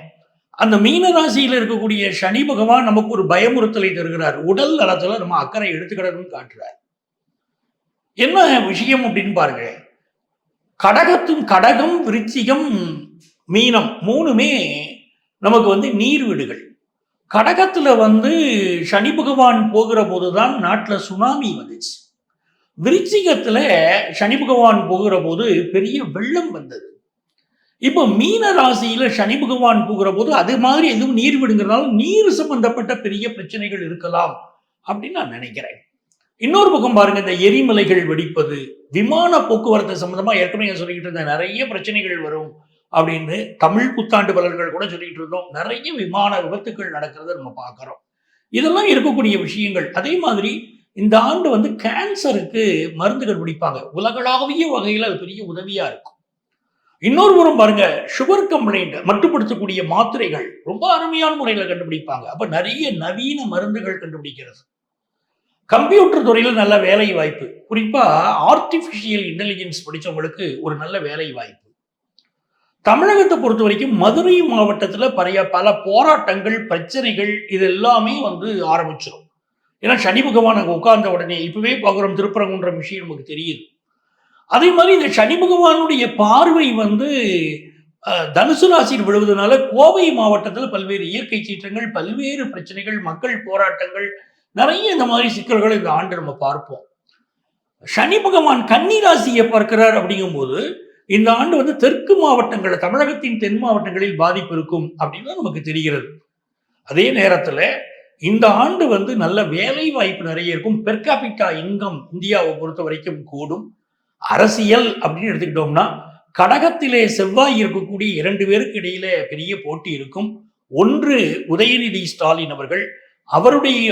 அந்த மீன ராசியில இருக்கக்கூடிய சனி பகவான் நமக்கு ஒரு பயமுறுத்தலை தருகிறார். உடல் நலத்துல நம்ம அக்கறை எடுத்துக்கிடணும்னு காட்டுறார். என்ன விஷயம் அப்படின்னு பாருங்க. கடகம், விருச்சிகம், மீனம் 3மே நமக்கு நீர் வீடுகள். கடகத்துல சனி பகவான் போகிற போதுதான் நாட்டுல சுனாமி வந்துச்சு. விருச்சிகத்துல சனி பகவான் போகிற போது பெரிய வெள்ளம் வந்தது. இப்போ மீன ராசியில சனி பகவான் போகிற போது அது மாதிரி எதுவும் நீர் விடுங்கிறதுனால நீர் சம்பந்தப்பட்ட பெரிய பிரச்சனைகள் இருக்கலாம் அப்படின்னு நான் நினைக்கிறேன். இன்னொரு பக்கம் பாருங்க, இந்த எரிமலைகள் வெடிப்பது, விமான போக்குவரத்து சம்பந்தமா ஏற்கனவே சொல்லிக்கிட்டு இருந்த நிறைய பிரச்சனைகள் வரும் அப்படின்னு தமிழ் புத்தாண்டு பலன்கள் கூட சொல்லிட்டு இருந்தோம். நிறைய விமான விபத்துக்கள் நடக்கிறத நம்ம பார்க்கிறோம். இதெல்லாம் இருக்கக்கூடிய விஷயங்கள். அதே மாதிரி இந்த ஆண்டு வந்து கேன்சருக்கு மருந்துகள் பிடிப்பாங்க. உலகளாவிய வகையில் அது பெரிய உதவியா இருக்கும். இன்னொரு புறம் பாருங்க, சுகர் கம்ப்ளைண்ட் மட்டுப்படுத்தக்கூடிய மாத்திரைகள் ரொம்ப அருமையான முறையில் கண்டுபிடிப்பாங்க. அப்ப நிறைய நவீன மருந்துகள் கண்டுபிடிக்கிறது. கம்ப்யூட்டர் துறையில நல்ல வேலை வாய்ப்பு, குறிப்பா ஆர்டிபிஷியல் இன்டெலிஜென்ஸ் படிச்சவங்களுக்கு ஒரு நல்ல வேலை வாய்ப்பு. தமிழகத்தை பொறுத்த வரைக்கும் மதுரை மாவட்டத்துல பல போராட்டங்கள், பிரச்சனைகள் இது எல்லாமே வந்து ஆரம்பிச்சிடும். ஏன்னா சனி பகவான் அங்க உட்கார்ந்த உடனே இப்பவே பார்க்குறோம், திருப்பரங்குன்ற விஷயம் நமக்கு தெரியுது. அதே மாதிரி இந்த சனி பகவானுடைய பார்வை வந்து தனுசு ராசியில் விழுவதனால கோவை மாவட்டத்தில் பல்வேறு இயற்கை சீற்றங்கள், பல்வேறு பிரச்சனைகள், மக்கள் போராட்டங்கள், நிறைய இந்த மாதிரி சிக்கல்களை இந்த ஆண்டு நம்ம பார்ப்போம். சனி பகவான் கன்னி ராசியை பார்க்கிறார் அப்படிங்கும்போது இந்த ஆண்டு வந்து தெற்கு மாவட்டங்கள், தமிழகத்தின் தென் மாவட்டங்களில் பாதிப்பு இருக்கும் அப்படின்னு நமக்கு தெரிகிறது. அதே நேரத்தில் இந்த ஆண்டு வந்து நல்ல வேலை வாய்ப்பு நிறைய இருக்கும். பெர்காபிட்டா இன்கம் இந்தியாவை பொறுத்த வரைக்கும் கூடும். அரசியல் அப்படின்னு எடுத்துக்கிட்டோம்னா கடகத்திலே செவ்வாய் இருக்கக்கூடிய 2 பேருக்கு இடையில பெரிய போட்டி இருக்கும். ஒன்று உதயநிதி ஸ்டாலின் அவர்கள்,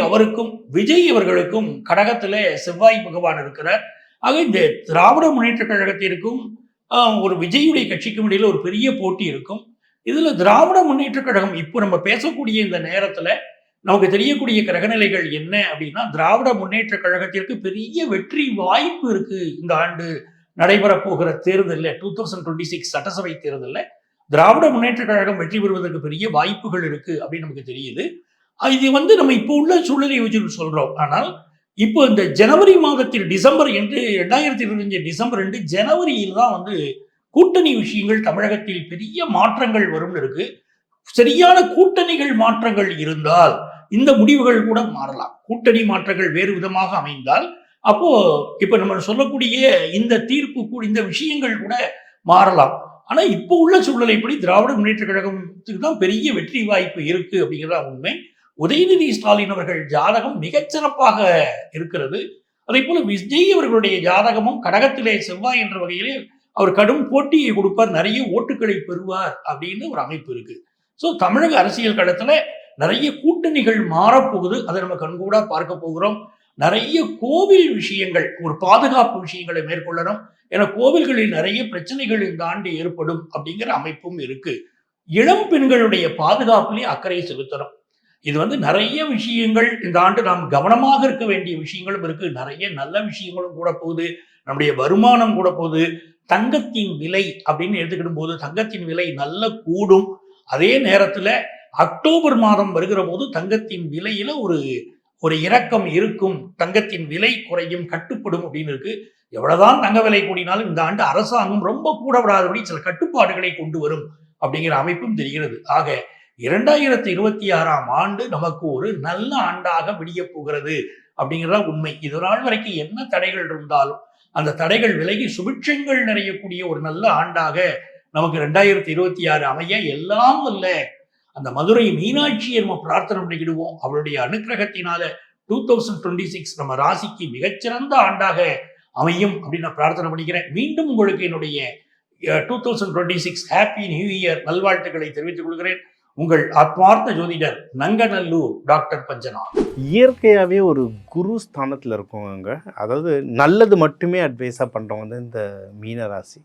அவருக்கும் விஜய் அவர்களுக்கும் கடகத்திலே செவ்வாய் பகவான் இருக்கிறார். ஆக இந்த திராவிட முன்னேற்ற கழகத்திற்கும் ஒரு விஜயுடைய கட்சிக்கும் இடையில ஒரு பெரிய போட்டி இருக்கும். இதுல திராவிட முன்னேற்ற கழகம் இப்போ நம்ம பேசக்கூடிய இந்த நேரத்துல நமக்கு தெரியக்கூடிய கிரகநிலைகள் என்ன அப்படின்னா, திராவிட முன்னேற்ற கழகத்திற்கு பெரிய வெற்றி வாய்ப்பு இருக்கு. இந்த ஆண்டு நடைபெற போகிற தேர்தலில் 2026 சட்டசபை தேர்தலில் திராவிட முன்னேற்ற கழகம் வெற்றி பெறுவதற்கு பெரிய வாய்ப்புகள் இருக்கு அப்படின்னு நமக்கு தெரியுது. இது வந்து நம்ம இப்போ உள்ள சூழ்நிலையை வச்சு சொல்றோம். ஆனால் இப்போ இந்த ஜனவரி மாதத்தில் டிசம்பர் என்று 2025 டிசம்பர் 2 ஜனவரியில் தான் வந்து கூட்டணி விஷயங்கள் தமிழகத்தில் பெரிய மாற்றங்கள் வரும்னு இருக்கு. சரியான கூட்டணிகள் மாற்றங்கள் இருந்தால் இந்த முடிவுகள் கூட மாறலாம். கூட்டணி மாற்றங்கள் வேறு விதமாக அமைந்தால் அப்போ இப்ப நம்ம சொல்லக்கூடிய இந்த தீர்ப்பு கூட, இந்த விஷயங்கள் கூட மாறலாம். ஆனா இப்போ உள்ள சூழ்நிலைப்படி திராவிட முன்னேற்ற கழகத்துக்கு தான் பெரிய வெற்றி வாய்ப்பு இருக்கு அப்படிங்கிறதா உண்மை. உதயநிதி ஸ்டாலின் அவர்கள் ஜாதகம் மிகச்சிறப்பாக இருக்கிறது. அதே போல விஜய் அவர்களுடைய ஜாதகமும் கடகத்திலே செவ்வாய் என்ற வகையிலே அவர் கடும் போட்டியை கொடுப்பார், நிறைய ஓட்டுகளை பெறுவார் அப்படின்னு ஒரு அமைப்பு இருக்கு. ஸோ தமிழக அரசியல் களத்துல நிறைய கூட்டணிகள் மாறப்போகுது. அதை நம்ம கண்கூடா பார்க்க போகிறோம். நிறைய கோவில் விஷயங்கள், ஒரு பாதுகாப்பு விஷயங்களை மேற்கொள்ளணும். ஏன்னா கோவில்களில் நிறைய பிரச்சனைகள் இந்த ஆண்டு ஏற்படும் அப்படிங்கிற அமைப்பும் இருக்கு. இளம் பெண்களுடைய பாதுகாப்பிலே அக்கறை செலுத்தணும். இது வந்து நிறைய விஷயங்கள் இந்த ஆண்டு நாம் கவனமாக இருக்க வேண்டிய விஷயங்களும் இருக்கு. நிறைய நல்ல விஷயங்களும் கூட போகுது. நம்முடைய வருமானம் கூட போகுது. தங்கத்தின் விலை அப்படின்னு எடுத்துக்கிடும் போது தங்கத்தின் விலை நல்ல கூடும். அதே நேரத்துல அக்டோபர் மாதம் வருகிற போது தங்கத்தின் விலையில ஒரு இறக்கம் இருக்கும். தங்கத்தின் விலை குறையும், கட்டுப்படும் அப்படின்னு இருக்கு. எவ்வளவுதான் தங்க விலை கூடினாலும் இந்த ஆண்டு அரசாங்கம் ரொம்ப கூட விடாதபடி சில கட்டுப்பாடுகளை கொண்டு வரும் அப்படிங்கிற அமைப்பும் தெரிகிறது. ஆக 2026ஆம் ஆண்டு நமக்கு ஒரு நல்ல ஆண்டாக விடிய போகிறது அப்படிங்கிறதா உண்மை. இது நாள் வரைக்கும் என்ன தடைகள் இருந்தாலும் அந்த தடைகள் விலகி சுபிட்சங்கள் நிறையக்கூடிய ஒரு நல்ல ஆண்டாக நமக்கு 2026 அமைய எல்லாம் அல்ல அந்த மதுரை மீனாட்சியை நம்ம பிரார்த்தனை பண்ணிக்கிடுவோம். அவருடைய அனுக்கிரகத்தினால 2026 நம்ம ராசிக்கு மிகச்சிறந்த ஆண்டாக அமையும் அப்படின்னு நான் பிரார்த்தனை பண்ணிக்கிறேன். மீண்டும் உங்களுக்கு என்னுடைய 2026 ஹாப்பி நியூ இயர் நல்வாழ்த்துக்களை தெரிவித்துக் கொள்கிறேன். உங்கள் ஆத்மார்த்த ஜோதிடர் நங்கநல்லூர் டாக்டர் பஞ்சனா. இயற்கையாகவே ஒரு குரு ஸ்தானத்தில் இருக்கவங்க, அதாவது நல்லது மட்டுமே அட்வைஸாக பண்ணுறவங்க இந்த மீனராசி.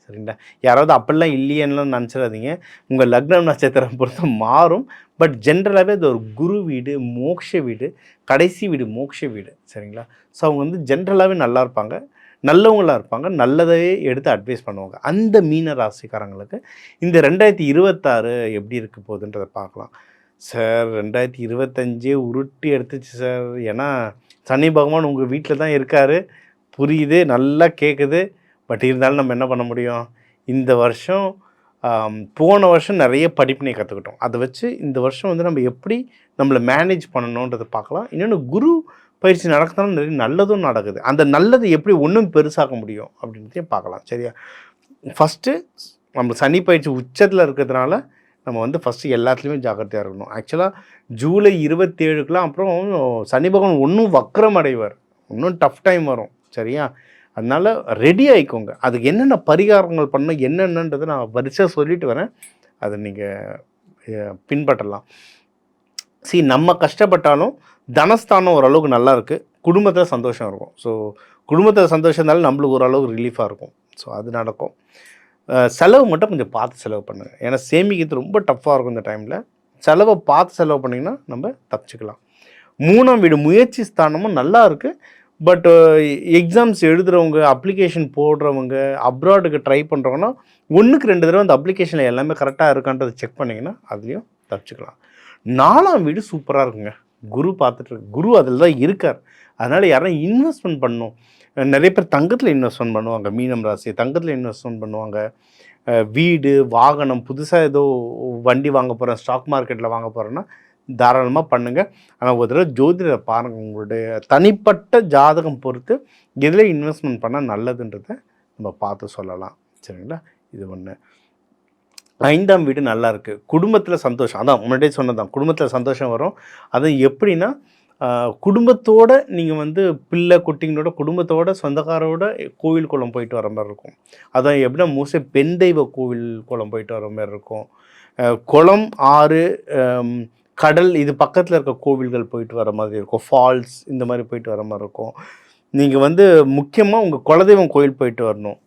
சரிங்களா? யாராவது அப்படிலாம் இல்லையெல்லாம் நினச்சிடாதீங்க. உங்கள் லக்னம் நட்சத்திரம் பொறுத்த மாறும். பட் ஜென்ரலாகவே அது ஒரு குரு வீடு, மோட்ச வீடு, கடைசி வீடு மோட்ச வீடு. சரிங்களா? ஸோ அவங்க வந்து ஜென்ரலாகவே நல்லா இருப்பாங்க, நல்லவங்களாக இருப்பாங்க, நல்லதையே எடுத்து அட்வைஸ் பண்ணுவாங்க. அந்த மீன ராசிக்காரங்களுக்கு இந்த 2026 எப்படி இருக்க போகுதுன்றதை பார்க்கலாம். சார் 2025 உருட்டி எடுத்துச்சு சார். ஏன்னா சனி பகவான் உங்கள் வீட்டில் தான் இருக்கார், புரியுது, நல்லா கேட்குது. பட் இருந்தாலும் நம்ம என்ன பண்ண முடியும்? இந்த வருஷம் போன வருஷம் நிறைய படிப்பினை கற்றுக்கிட்டோம். அதை வச்சு இந்த வருஷம் வந்து நம்ம எப்படி நம்மளை மேனேஜ் பண்ணணுன்றதை பார்க்கலாம். இன்னொன்று குரு பயிற்சி நடக்கிறதுனால நிறைய நல்லதும் நடக்குது. அந்த நல்லது எப்படி ஒன்றும் பெருசாக்க முடியும் அப்படின்றதையும் பார்க்கலாம். சரியா? ஃபஸ்ட்டு நம்ம சனி பயிற்சி உச்சத்தில் இருக்கிறதுனால நம்ம வந்து ஃபஸ்ட்டு எல்லாத்துலேயுமே ஜாக்கிரதையாக இருக்கணும். ஆக்சுவலாக ஜூலை 27க்குலாம் அப்புறம் சனி பகவான் இன்னும் வக்ரம் அடைவார், இன்னும் டஃப் டைம் வரும். சரியா? அதனால் ரெடி ஆகிக்கோங்க. அதுக்கு என்னென்ன பரிகாரங்கள் பண்ணணும் என்னென்னன்றதை நான் வரிசையாக சொல்லிட்டு வரேன், அதை நீங்கள் பின்பற்றலாம். நம்ம கஷ்டப்பட்டாலும் தனஸ்தானம் ஓரளவுக்கு நல்லா இருக்குது, குடும்பத்தில் சந்தோஷம் இருக்கும். ஸோ குடும்பத்தில் சந்தோஷம் இருந்தாலும் நம்மளுக்கு ஓரளவுக்கு ரிலீஃபாக இருக்கும். ஸோ அது நடக்கும். செலவு மட்டும் கொஞ்சம் பார்த்து செலவு பண்ணுங்கள். ஏன்னா சேமிக்கிறது ரொம்ப டஃப்பாக இருக்கும் இந்த டைமில். செலவை பார்த்து செலவு பண்ணிங்கன்னா நம்ம தப்பிச்சுக்கலாம். 3ஆம் வீடு முயற்சி ஸ்தானமும் நல்லா இருக்குது. பட் எக்ஸாம்ஸ் எழுதுகிறவங்க, அப்ளிகேஷன் போடுறவங்க, அப்ராடுக்கு ட்ரை பண்ணுறவங்கன்னா 1க்கு 2 தடவை அந்த அப்ளிகேஷனில் எல்லாமே கரெக்டாக இருக்கான்றதை செக் பண்ணிங்கன்னா அதுலேயும் தப்பிச்சுக்கலாம். 4ஆம் வீடு சூப்பராக இருக்குங்க. குரு பார்த்துட்டு குரு அதில் தான் இருக்கார். அதனால் யாரும் இன்வெஸ்ட்மெண்ட் பண்ணணும். நிறைய பேர் தங்கத்தில் இன்வெஸ்ட்மெண்ட் பண்ணுவாங்க. மீனம் ராசி தங்கத்தில் இன்வெஸ்ட்மெண்ட் பண்ணுவாங்க. வீடு, வாகனம், புதுசாக ஏதோ வண்டி வாங்க போகிறேன், ஸ்டாக் மார்க்கெட்டில் வாங்க போகிறேன்னா தாராளமாக பண்ணுங்கள். ஆனால் ஒரு தடவை ஜோதிடரை பாருங்கள். உங்களுடைய தனிப்பட்ட ஜாதகம் பொறுத்து எதில் இன்வெஸ்ட்மெண்ட் பண்ணால் நல்லதுன்றதை நம்ம பார்த்து சொல்லலாம். சரிங்களா? இது ஒன்று. 5ஆம் வீடு நல்லா இருக்குது. குடும்பத்தில் சந்தோஷம். அதான் முன்னாடியே சொன்னதான், குடும்பத்தில் சந்தோஷம் வரும். அது எப்படின்னா குடும்பத்தோடு நீங்கள் வந்து பிள்ளை குட்டிங்களோட குடும்பத்தோட சொந்தக்காரோட கோவில் குளம் போயிட்டு வர மாதிரி இருக்கும். அதான் எப்படின்னா மோஸ்ட்லி பெண் தெய்வ கோவில் குளம் போயிட்டு வர மாதிரி இருக்கும். குளம், ஆறு, கடல் இது பக்கத்தில் இருக்க கோவில்கள் போயிட்டு வர மாதிரி இருக்கும். ஃபால்ஸ் இந்த மாதிரி போயிட்டு வர மாதிரி இருக்கும். நீங்கள் வந்து முக்கியமாக உங்கள் குலதெய்வம் கோயில் போயிட்டு வரணும்.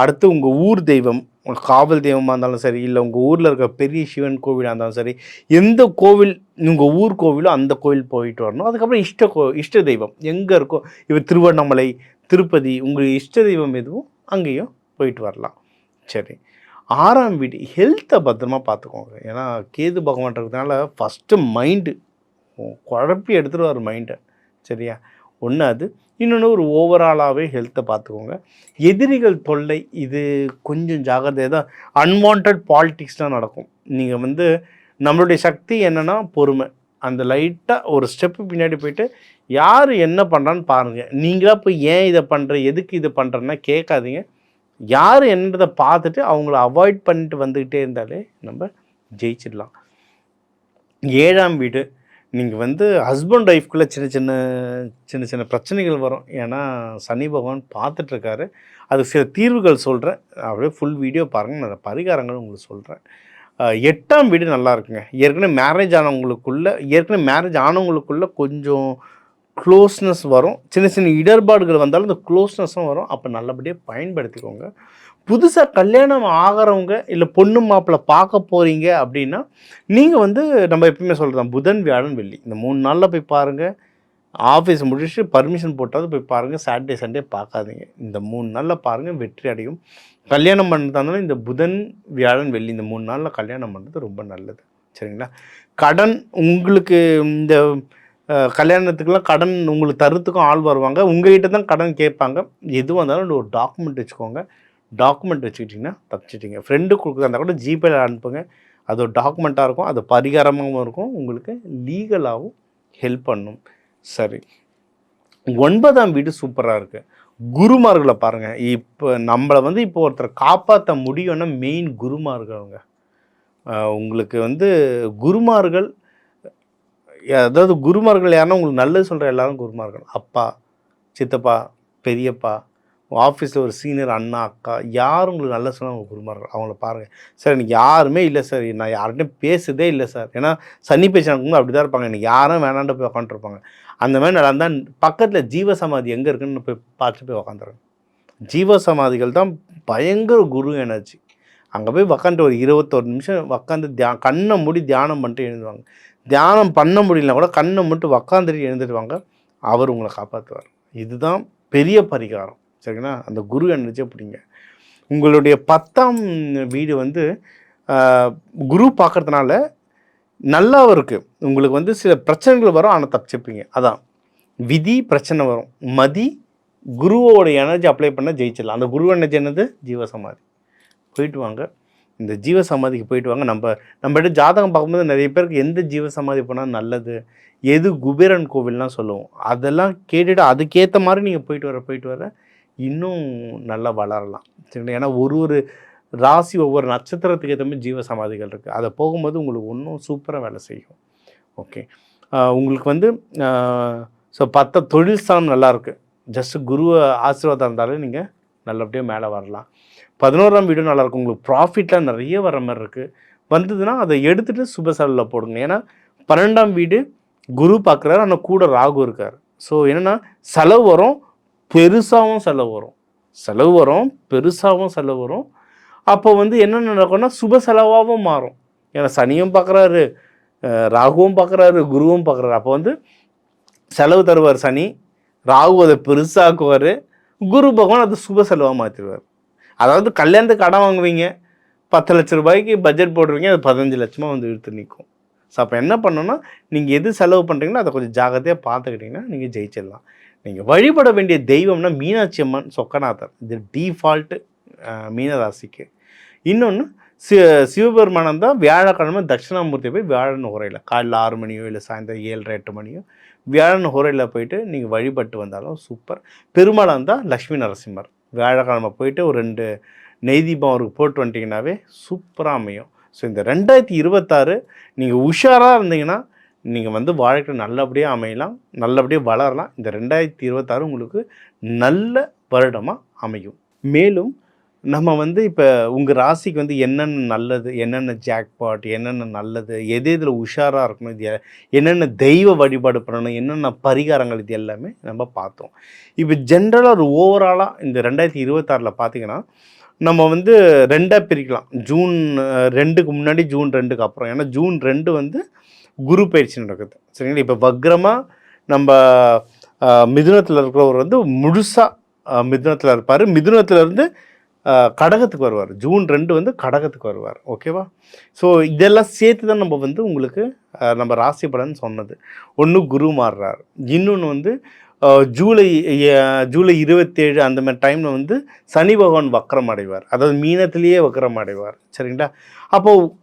அடுத்து உங்கள் ஊர் தெய்வம், காவல் தெய்வமாக இருந்தாலும் சரி, இல்லை உங்கள் ஊரில் இருக்க பெரிய சிவன் கோவிலாக இருந்தாலும் சரி, எந்த கோவில் உங்கள் ஊர் கோவிலோ அந்த கோவில் போயிட்டு வரணும். அதுக்கப்புறம் இஷ்ட தெய்வம் எங்கே இருக்கோ, இப்போ திருவண்ணாமலை, திருப்பதி, உங்கள் இஷ்ட தெய்வம் எதுவும் அங்கேயும் போயிட்டு வரலாம். சரி. 6ஆம் வீடு ஹெல்த்தை பத்திரமா பார்த்துக்கோங்க. ஏன்னா கேது பகவான் இருக்கிறதுனால ஃபஸ்ட்டு மைண்டு குழப்பி எடுத்துகிட்டு வர மைண்டை. சரியா? ஒன்று அது. இன்னொன்று ஒரு ஓவராலாகவே ஹெல்த்தை பார்த்துக்கோங்க. எதிரிகள் தொல்லை இது கொஞ்சம் ஜாகிரதையாக தான். அன்வான்ட் பாலிட்டிக்ஸ்லாம் நடக்கும். நீங்கள் வந்து நம்மளுடைய சக்தி என்னென்னா பொறுமை. அந்த லைட்டாக ஒரு ஸ்டெப்பு பின்னாடி போயிட்டு யார் என்ன பண்ணுறான்னு பாருங்கள். நீங்களாக போய் ஏன் இதை பண்ணுற, எதுக்கு இதை பண்ணுறேன்னா கேட்காதீங்க. யார் என்னன்றதை பார்த்துட்டு அவங்கள அவாய்ட் பண்ணிட்டு வந்துக்கிட்டே இருந்தாலே நம்ம ஜெயிச்சிடலாம். 7ஆம் வீடு நீங்கள் வந்து ஹஸ்பண்ட் ஒய்ஃப்குள்ளே சின்ன சின்ன பிரச்சனைகள் வரும். ஏன்னா சனி பகவான் பார்த்துட்ருக்காரு. அது சில தீர்வுகள் சொல்கிறேன். அப்படியே ஃபுல் வீடியோ பாருங்கள், நான் பரிகாரங்கள் உங்களுக்கு சொல்கிறேன். 8ஆம் வீடு நல்லா இருக்குங்க. ஏற்கனவே மேரேஜ் ஆனவங்களுக்குள்ள கொஞ்சம் க்ளோஸ்னஸ் வரும். சின்ன சின்ன இடர்பாடுகள் வந்தாலும் இந்த க்ளோஸ்னஸும் வரும். அப்போ நல்லபடியாக பயன்படுத்திக்கோங்க. புதுசாக கல்யாணம் ஆகிறவங்க இல்லை பொண்ணு மாப்பிள்ளை பார்க்க போகிறீங்க அப்படின்னா நீங்கள் வந்து நம்ம எப்பவுமே சொல்கிறோம், புதன், வியாழன், வெள்ளி இந்த 3 நாளில் போய் பாருங்கள். ஆஃபீஸ் முடிச்சுட்டு பர்மிஷன் போட்டாவது போய் பாருங்கள். சாட்டர்டே சண்டே பார்க்காதீங்க. இந்த 3 நாளில் பாருங்கள், வெற்றி அடையும். கல்யாணம் பண்ணுறதாலும் இந்த புதன், வியாழன், வெள்ளி இந்த 3 நாளில் கல்யாணம் பண்ணுறது ரொம்ப நல்லது. சரிங்களா? கடன் உங்களுக்கு இந்த கல்யாணத்துக்கெல்லாம் கடன் உங்களுக்கு தரத்துக்கும் ஆள் வருவாங்க. உங்கள்கிட்ட தான் கடன் கேட்பாங்க. எதுவாக இருந்தாலும் ஒரு டாக்குமெண்ட் வச்சுக்கோங்க. டாக்குமெண்ட் வச்சுக்கிட்டிங்கன்னா தப்பிச்சிட்டிங்க. ஃப்ரெண்டு கொடுக்குறதா இருந்தால் கூட ஜிபேயில் அனுப்புங்க. அது ஒரு டாக்குமெண்ட்டாக இருக்கும், அது பரிகாரமாகவும் இருக்கும், உங்களுக்கு லீகலாகவும் ஹெல்ப் பண்ணும். சரி. 9ஆம் வீடு சூப்பராக இருக்குது. குருமார்களை பாருங்கள். இப்போ நம்மளை வந்து இப்போ ஒருத்தரை காப்பாற்ற முடியும்னா மெயின் குருமார்கள்ங்க. உங்களுக்கு வந்து குருமார்கள், அதாவது குருமார்கள் யாருன்னா உங்களுக்கு நல்லது சொல்கிற எல்லாரும் குருமார்கள். அப்பா, சித்தப்பா, பெரியப்பா, ஆஃபீஸில் ஒரு சீனியர் அண்ணா, அக்கா, யாரும் உங்களுக்கு நல்லா சொன்னால் அவங்க குருமார்கள். அவங்கள பாருங்கள். சார் எனக்கு யாருமே இல்லை சார், நான் யார்கிட்டையும் பேசுதே இல்லை சார். ஏன்னா சனி பேச்சு நடக்கும்போது அப்படி தான் இருப்பாங்க. எனக்கு யாரும் வேணாண்டு போய் உட்காந்துருப்பாங்க. அந்த மாதிரி நல்லா இருந்தால் பக்கத்தில் ஜீவசமாதி எங்கே இருக்குன்னு போய் பார்த்துட்டு போய் உக்காந்துருங்க. ஜீவசமாதிகள் தான் பயங்கர குரு எனர்ஜி. அங்கே போய் உக்காந்துட்டு ஒரு 21 நிமிஷம் உக்காந்து கண்ணை மூடி தியானம் பண்ணிட்டு எழுந்துவாங்க. தியானம் பண்ண முடியலனா கூட கண்ணை மட்டும் உக்காந்துட்டு எழுந்துடுவாங்க. அவர் உங்களை காப்பாற்றுவார். இதுதான் பெரிய பரிகாரம். சரிங்களா? அந்த குரு எனர்ஜியை பிடிங்க. உங்களுடைய 10ஆம் வீடு வந்து குரு பார்க்கறதுனால நல்லாவும் இருக்குது. உங்களுக்கு வந்து சில பிரச்சனைகள் வரும், ஆனால் தப்பிச்சுப்பீங்க. அதான் விதி பிரச்சனை வரும். மதி குருவோட எனர்ஜி அப்ளை பண்ணால் ஜெயிச்சிடலாம். அந்த குரு எனர்ஜி என்னது? ஜீவசமாதி. போயிட்டு வாங்க. இந்த ஜீவசமாதிக்கு போயிட்டு வாங்க. நம்மகிட்ட ஜாதகம் பார்க்கும்போது நிறைய பேருக்கு எந்த ஜீவசமாதி போனால் நல்லது, எது குபேரன் கோவில்லாம் சொல்லுவோம். அதெல்லாம் கேட்டுட்டு அதுக்கேற்ற மாதிரி நீங்கள் போயிட்டு வர இன்னும் நல்லா வளரலாம். சரிங்களா? ஏன்னா ஒரு ராசி ஒவ்வொரு நட்சத்திரத்துக்கு ஏற்ற மாதிரி ஜீவ சமாதிகள் இருக்குது. அதை போகும்போது உங்களுக்கு இன்னும் சூப்பராக வேலை செய்யும். ஓகே, உங்களுக்கு வந்து ஸோ தொழில் ஸ்தானம் நல்லாயிருக்கு. ஜஸ்ட்டு குருவை ஆசீர்வாதம் இருந்தாலே நீங்கள் நல்லபடியாக மேலே வரலாம். 11ஆம் வீடும் நல்லாயிருக்கும். உங்களுக்கு ப்ராஃபிட்லாம் நிறைய வர மாதிரி இருக்குது. வந்ததுன்னா அதை எடுத்துகிட்டு சுப செலவில் போடுங்க. ஏன்னா 12ஆம் வீடு குரு பார்க்குறாரு, ஆனால் கூட ராகு இருக்கார். ஸோ என்னென்னா செலவு வரும், பெருசாகவும் செலவு வரும், பெருசாகவும் செலவு வரும். அப்போ வந்து என்ன நடக்கும்னா சுப செலவாகவும் மாறும். ஏன்னா சனியும் பார்க்குறாரு, ராகுவும் பார்க்குறாரு, குருவும் பார்க்குறாரு. அப்போ வந்து செலவு தருவார் சனி, ராகு அதை பெருசாக்குவார், குரு பகவான் அதை சுப செலவாக மாற்றிடுவார். அதாவது கல்யாணத்துக்கு கடன் வாங்குவீங்க, 10 லட்ச ரூபாய்க்கு பட்ஜெட் போடுவீங்க, அது 15 லட்சமாக வந்து இழுத்து நிற்கும். ஸோ அப்போ என்ன பண்ணணும்னா நீங்கள் எது செலவு பண்ணுறீங்களோ அதை கொஞ்சம் ஜாகிரதையாக பார்த்துக்கிட்டிங்கன்னா நீங்கள் ஜெயிச்சிடலாம். நீங்கள் வழிபட வேண்டிய தெய்வம்னா மீனாட்சி அம்மன், சொக்கநாதர். இது டீஃபால்ட்டு மீனராசிக்கு. இன்னொன்று சிவபெருமானம் தான் வியாழக்கிழமை தட்சிணாமூர்த்தி போய் வியாழன் உரையில் காலையில் 6 மணியோ இல்லை சாயந்தரம் 7:30 8 மணியோ வியாழன் உரையில் போயிட்டு நீங்கள் வழிபட்டு வந்தாலும் சூப்பர். பெருமாளாக தான் லக்ஷ்மி நரசிம்மர். வியாழக்கிழமை போயிட்டு ஒரு 2 நெய் தீபம் அவருக்கு போட்டு வந்துட்டிங்கனாவே சூப்பராக அமையும். ஸோ இந்த 2026 நீங்கள் உஷாராக இருந்தீங்கன்னா நீங்கள் வந்து வாழ்க்கை நல்லபடியாக அமையலாம், நல்லபடியாக வளரலாம். இந்த 2026 உங்களுக்கு நல்ல வருடமாக அமையும். மேலும் நம்ம வந்து இப்போ உங்கள் ராசிக்கு வந்து என்னென்ன நல்லது, என்னென்ன ஜாக்பாட், என்னென்ன நல்லது, எது இதில் உஷாராக இருக்கணும், இது என்னென்ன தெய்வ வழிபாடு பண்ணணும், என்னென்ன பரிகாரங்கள், இது எல்லாமே நம்ம பார்த்தோம். இப்போ ஜென்ரலாக ஒரு ஓவராலாக இந்த 2026 பார்த்தீங்கன்னா நம்ம வந்து 2ஆக பிரிக்கலாம். ஜூன் 2க்கு முன்னாடி, ஜூன் 2க்கு அப்புறம். ஏன்னா ஜூன் 2 வந்து குரு பயிற்சி நடக்குது, சரிங்களா? இப்போ வக்ரமாக நம்ம மிதுனத்தில் இருக்கிறவர் வந்து முழுசாக மிதுனத்தில் இருப்பார். மிதுனத்திலேருந்து கடகத்துக்கு வருவார். ஜூன் 2 வந்து கடகத்துக்கு வருவார். ஓகேவா? ஸோ இதெல்லாம் சேர்த்து தான் நம்ம வந்து உங்களுக்கு நம்ம ராசி பலன் சொன்னது. ஒன்று குரு மாறுறார், இன்னொன்று வந்து ஜூலை 27 அந்த மாதிரி டைமில் வந்து சனி பகவான் வக்ரம் அடைவார். அதாவது மீனத்திலேயே வக்ரம் அடைவார், சரிங்களா?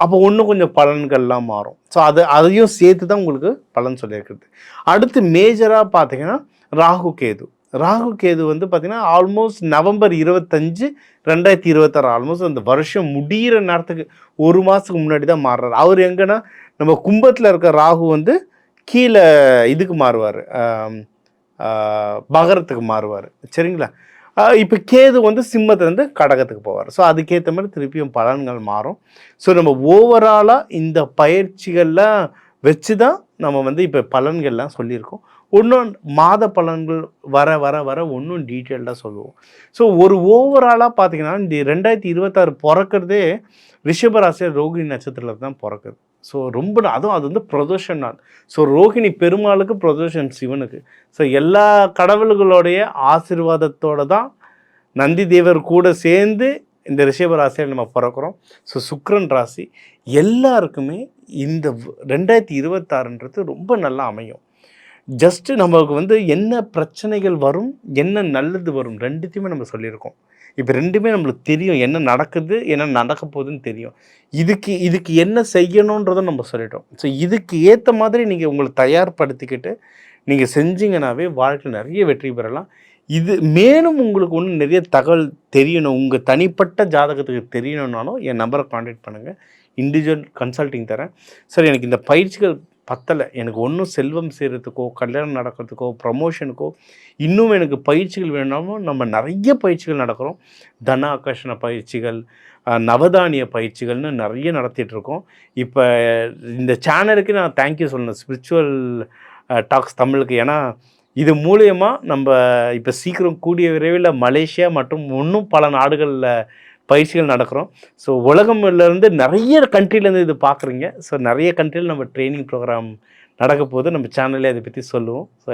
அப்போ இன்னும் கொஞ்சம் பலன்கள்லாம் மாறும். ஸோ அதையும் சேர்த்து தான் உங்களுக்கு பலன் சொல்லியிருக்குது. அடுத்து மேஜராக பார்த்தீங்கன்னா ராகு கேது வந்து பார்த்திங்கன்னா ஆல்மோஸ்ட் நவம்பர் 25 2026 ஆல்மோஸ்ட் அந்த வருஷம் முடிகிற நேரத்துக்கு 1 மாதத்துக்கு முன்னாடி தான் மாறுறாரு. அவர் எங்கன்னா நம்ம கும்பத்தில் இருக்க ராகு வந்து கீழே இதுக்கு மாறுவார், மகரத்துக்கு மாறுவார், சரிங்களா? இப்போ கேது வந்து சிம்மத்துலேருந்து கடகத்துக்கு போவார். ஸோ அதுக்கேற்ற மாதிரி திருப்பியும் பலன்கள் மாறும். ஸோ நம்ம ஓவராலாக இந்த பயிற்சிகள்லாம் வச்சு தான் நம்ம வந்து இப்போ பலன்கள்லாம் சொல்லியிருக்கோம். இன்னும் மாத பலன்கள் வர வர வர இன்னும் டீட்டெயில்டாக சொல்லுவோம். ஸோ ஒரு ஓவராலாக பார்த்தீங்கன்னா இந்த 2026 பிறக்கிறதே ரிஷபராசியில் ரோகிணி நட்சத்திரத்தில் தான் பிறக்குது. ஸோ ரொம்ப அதுவும் அது வந்து பிரதோஷம் நாள். ஸோ ரோகிணி பெருமாளுக்கு, பிரதோஷம் சிவனுக்கு. ஸோ எல்லா கடவுள்களுடைய ஆசீர்வாதத்தோடு தான் நந்தி தேவர் கூட சேர்ந்து இந்த ரிஷபராசியில் நம்ம பிறக்கிறோம். ஸோ சுக்கிரன் ராசி எல்லாருக்குமே இந்த 2026ன்றது ரொம்ப நல்லா அமையும். ஜஸ்ட்டு நமக்கு வந்து என்ன பிரச்சனைகள் வரும், என்ன நல்லது வரும், ரெண்டுத்தையுமே நம்ம சொல்லியிருக்கோம். இப்போ ரெண்டுமே நம்மளுக்கு தெரியும், என்ன நடக்குது, என்ன நடக்க போகுதுன்னு தெரியும். இதுக்கு என்ன செய்யணுன்றதை நம்ம சொல்லிட்டோம். ஸோ இதுக்கு ஏற்ற மாதிரி நீங்கள் உங்களை தயார்படுத்திக்கிட்டு நீங்கள் செஞ்சீங்கன்னாவே வாழ்க்கையில் நிறைய வெற்றி பெறலாம். இது மேலும் உங்களுக்கு ஒன்று நிறைய தகவல் தெரியணும், உங்கள் தனிப்பட்ட ஜாதகத்துக்கு தெரியணுன்னாலும் என் நம்பரை கான்டாக்ட் பண்ணுங்கள், இண்டிவிஜுவல் கன்சல்ட்டிங் தரேன். சார் எனக்கு இந்த பயிற்சிகள் பத்தலை, எனக்கு ஒன்றும் செல்வம் சேர்கிறதுக்கோ, கல்யாணம் நடக்கிறதுக்கோ, ப்ரமோஷனுக்கோ இன்னும் எனக்கு பயிற்சிகள் வேணும்னாலும் நம்ம நிறைய பயிற்சிகள் நடக்கிறோம். தன ஆகர்ஷண பயிற்சிகள், நவதானிய பயிற்சிகள்னு நிறைய நடத்திட்டுருக்கோம். இப்போ இந்த சேனலுக்கு நான் தேங்க்யூ சொல்லணும், ஸ்பிரிச்சுவல் டாக்ஸ் தமிழுக்கு. ஏன்னா இது மூலயமா நம்ம இப்போ சீக்கிரம் கூடிய விரைவில் மலேசியா மற்றும் இன்னும் பல நாடுகளில் பயிற்சிகள் நடக்கிறோம். ஸோ உலகம்லேருந்து நிறைய கண்ட்ரிலேருந்து இது பார்க்குறீங்க. ஸோ நிறைய கண்ட்ரியில் நம்ம ட்ரைனிங் ப்ரோக்ராம் நடக்க போது நம்ம சேனல்லே அதை பற்றி சொல்லுவோம். ஸோ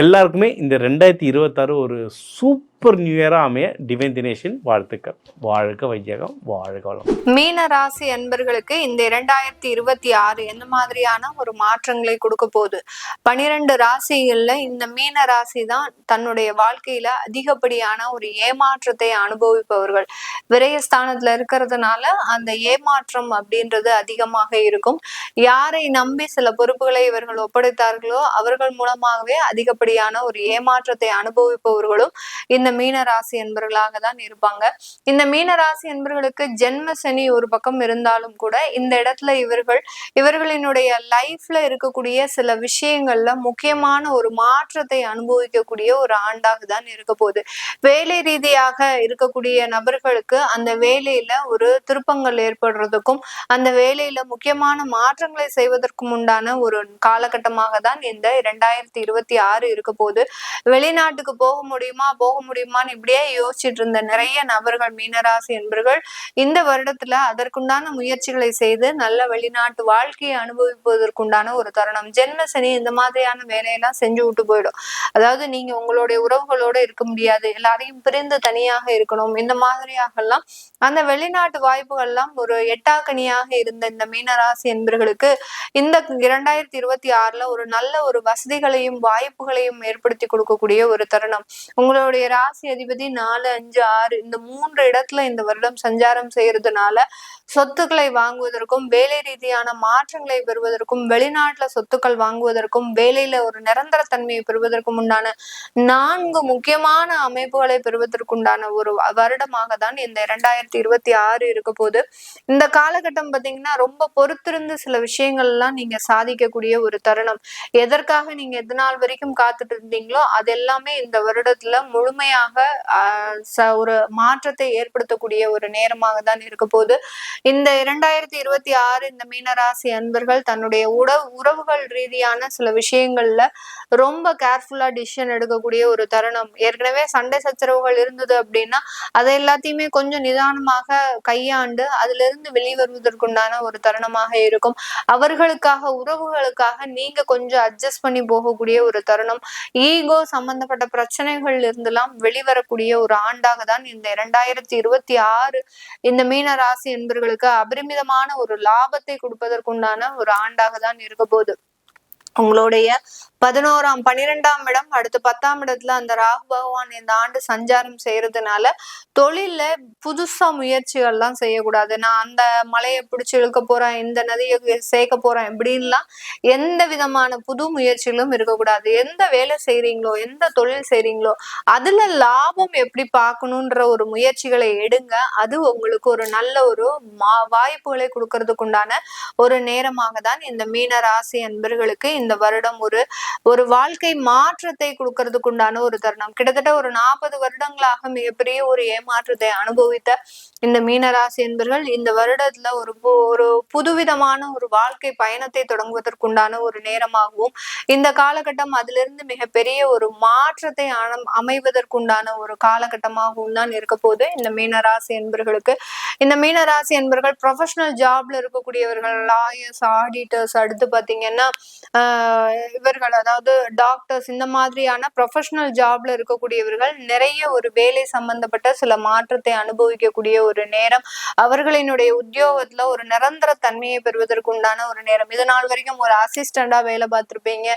எல்லாருக்குமே இந்த 2026 ஒரு சூப்பர் நியூ இயராக அமைய டிவைன் தினேஷின் வாழ்த்துக்கள். வாழ்க வையகம், வாழ்க வளம். மீன ராசி அன்பர்களுக்கு இந்த 2026 எந்த மாதிரியான ஒரு மாற்றங்களை கொடுக்க போகுது? 12 ராசிகள்ல இந்த மீன ராசி தான் தன்னுடைய வாழ்க்கையில அதிகப்படியான ஒரு ஏமாற்றத்தை அனுபவிப்பவர்கள். விரயஸ்தானத்துல இருக்கிறதுனால அந்த ஏமாற்றம் அப்படின்றது அதிகமாக இருக்கும். யாரை நம்பி சில பொறுப்புகளை இவர்கள் ஒப்படைத்தார்களோ அவர்கள் மூலமாகவே அதிகப்படியான ஒரு ஏமாற்றத்தை அனுபவிப்பவர்களும் இந்த மீன ராசி என்பவர்களாக தான் இருப்பாங்க. இந்த மீன ராசி என்பவர்களுக்கு ஜென்ம சனி ஒரு பக்கம் இருந்தாலும் கூட இந்த இடத்துல இவர்களினுடைய லைஃப்ல இருக்கக்கூடிய சில விஷயங்கள்ல முக்கியமான ஒரு மாற்றத்தை அனுபவிக்கக்கூடிய ஒரு ஆண்டாக தான் இருக்க போகுது. வேலை ரீதியாக இருக்கக்கூடிய நபர்களுக்கு அந்த வேலையில ஒரு திருப்பங்கள் ஏற்படுறதுக்கும் அந்த வேலையில முக்கியமான மாற்றங்களை செய்வதற்கும் உண்டான ஒரு காலகட்டமாக தான் இந்த 2026 இருக்க போகுது. வெளிநாட்டுக்கு போக முடியுமான்னு இப்படியே யோசிச்சுட்டு இருந்த நிறைய நபர்கள் மீனராசி என்பவர்கள் இந்த வருடத்துல அதற்குண்டான முயற்சிகளை செய்து நல்ல வெளிநாட்டு வாழ்க்கையை அனுபவிப்பதற்குண்டான ஒரு தருணம். ஜென்ம சனி இந்த மாதிரியான வேலையெல்லாம் செஞ்சு விட்டு போயிடும். அதாவது நீங்க உங்களுடைய உறவுகளோட இருக்க முடியாது, எல்லாரையும் பிரிந்து தனியாக இருக்கணும், இந்த மாதிரியாக எல்லாம் அந்த வெளிநாட்டு வாய்ப்புகள் எல்லாம் ஒரு எட்டாக்கனியாக இருந்த இந்த மீனராசி என்பவர்களுக்கு இந்த 2026 ஒரு நல்ல ஒரு வசதிகளையும் வாய்ப்புகளையும் ஏற்படுத்தி கொடுக்கக்கூடிய ஒரு தருணம். உங்களுடைய ராசி அதிபதி 4, 5, 6 இந்த 3 இடத்துல இந்த வருடம் சஞ்சாரம் செய்யறதுனால சொத்துக்களை வாங்குவதற்கும் வேலை ரீதியான மாற்றங்களை பெறுவதற்கும் வெளிநாட்டுல சொத்துக்கள் வாங்குவதற்கும் வேலையில ஒரு நிரந்தர தன்மையை பெறுவதற்கும் உண்டான 4 முக்கியமான அமைப்புகளை பெறுவதற்குண்டான ஒரு வருடமாக தான் இந்த 2026 இருக்க போது. இந்த காலகட்டம் பாத்தீங்கன்னா ரொம்ப பொறுத்திருந்து சில விஷயங்கள் எல்லாம் நீங்க சாதிக்கக்கூடிய ஒரு தருணம். எதற்காக நீங்க எது நாள் வரைக்கும் காத்துட்டு இருந்தீங்களோ அது எல்லாமே இந்த வருடத்துல முழுமையாக ஒரு மாற்றத்தை ஏற்படுத்தக்கூடிய ஒரு நேரமாக தான் இருக்க போது. இந்த 2026 இந்த மீனராசி அன்பர்கள் தன்னுடைய உறவுகள் ரீதியான சில விஷயங்கள்ல ரொம்ப கேர்ஃபுல்லா டிசிஷன் எடுக்கக்கூடிய ஒரு தருணம். ஏற்கனவே சண்டை சச்சரவுகள் இருந்தது அப்படின்னா அதை எல்லாத்தையுமே கொஞ்சம் நிதானமாக கையாண்டு அதுல இருந்து வெளிவருவதற்குண்டான ஒரு தருணமாக இருக்கும். அவர்களுக்காக உறவுகளுக்காக நீங்க கொஞ்சம் அட்ஜஸ்ட் பண்ணி போகக்கூடிய ஒரு தருணம். ஈகோ சம்பந்தப்பட்ட பிரச்சனைகள்ல இருந்தெல்லாம் வெளிவரக்கூடிய ஒரு ஆண்டாக தான் இந்த 2026 இந்த மீன ராசி என்பவர்களுக்கு அபரிமிதமான ஒரு லாபத்தை கொடுப்பதற்குண்டான ஒரு ஆண்டாக தான் இருக்க போகுது. உங்களுடைய 11ஆம் 12ஆம் இடம் அடுத்து 10ஆம் இடத்துல அந்த ராகு பகவான் இந்த ஆண்டு சஞ்சாரம் செய்யறதுனால தொழில்ல புதுசா முயற்சிகள்லாம் செய்யக்கூடாது. நான் அந்த மலையை பிடிச்சு இழுக்க போறேன், இந்த நதியை சேர்க்க போறேன் இப்படின்லாம் எந்த விதமான புது முயற்சிகளும் இருக்கக்கூடாது. எந்த வேலை செய்யறீங்களோ எந்த தொழில் செய்யறீங்களோ அதுல லாபம் எப்படி பார்க்கணுன்ற ஒரு முயற்சிகளை எடுங்க. அது உங்களுக்கு ஒரு நல்ல ஒரு வாய்ப்புகளை கொடுக்கறதுக்குண்டான ஒரு நேரமாக தான் இந்த மீன ராசி அன்பர்களுக்கு இந்த வருடம் ஒரு வாழ்க்கை மாற்றத்தை கொடுக்கறதுக்கு உண்டான ஒரு தருணம். கிட்டத்தட்ட ஒரு 40 வருடங்களாக மிகப்பெரிய ஒரு ஏமாற்றத்தை அனுபவித்த இந்த மீனராசி என்பர்கள் இந்த வருடத்துல ஒரு புதுவிதமான ஒரு வாழ்க்கை பயணத்தை தொடங்குவதற்குண்டான ஒரு நேரமாகவும் இந்த காலகட்டம் அதிலிருந்து மிகப்பெரிய ஒரு மாற்றத்தை அமைவதற்குண்டான ஒரு காலகட்டமாகவும் தான் இருக்க போது இந்த மீனராசி என்பர்களுக்கு. இந்த மீனராசி என்பர்கள் ப்ரொஃபஷனல் ஜாப்ல இருக்கக்கூடியவர்கள், லாயர்ஸ், ஆடிட்டர்ஸ், அடுத்து பாத்தீங்கன்னா இவர்கள் அதாவது டாக்டர்ஸ், இந்த மாதிரியான ப்ரொஃபஷனல் ஜாப்ல இருக்கக்கூடியவர்கள் நிறைய ஒரு வேலை சம்பந்தப்பட்ட சில மாற்றத்தை அனுபவிக்கக்கூடிய ஒரு நேரம். அவர்களினுடைய உத்தியோகத்துல ஒரு நிரந்தர தன்மையை பெறுவதற்கு உண்டான ஒரு நேரம். இது நாள் வரைக்கும் ஒரு அசிஸ்டண்டா வேலை பார்த்திருப்பீங்க,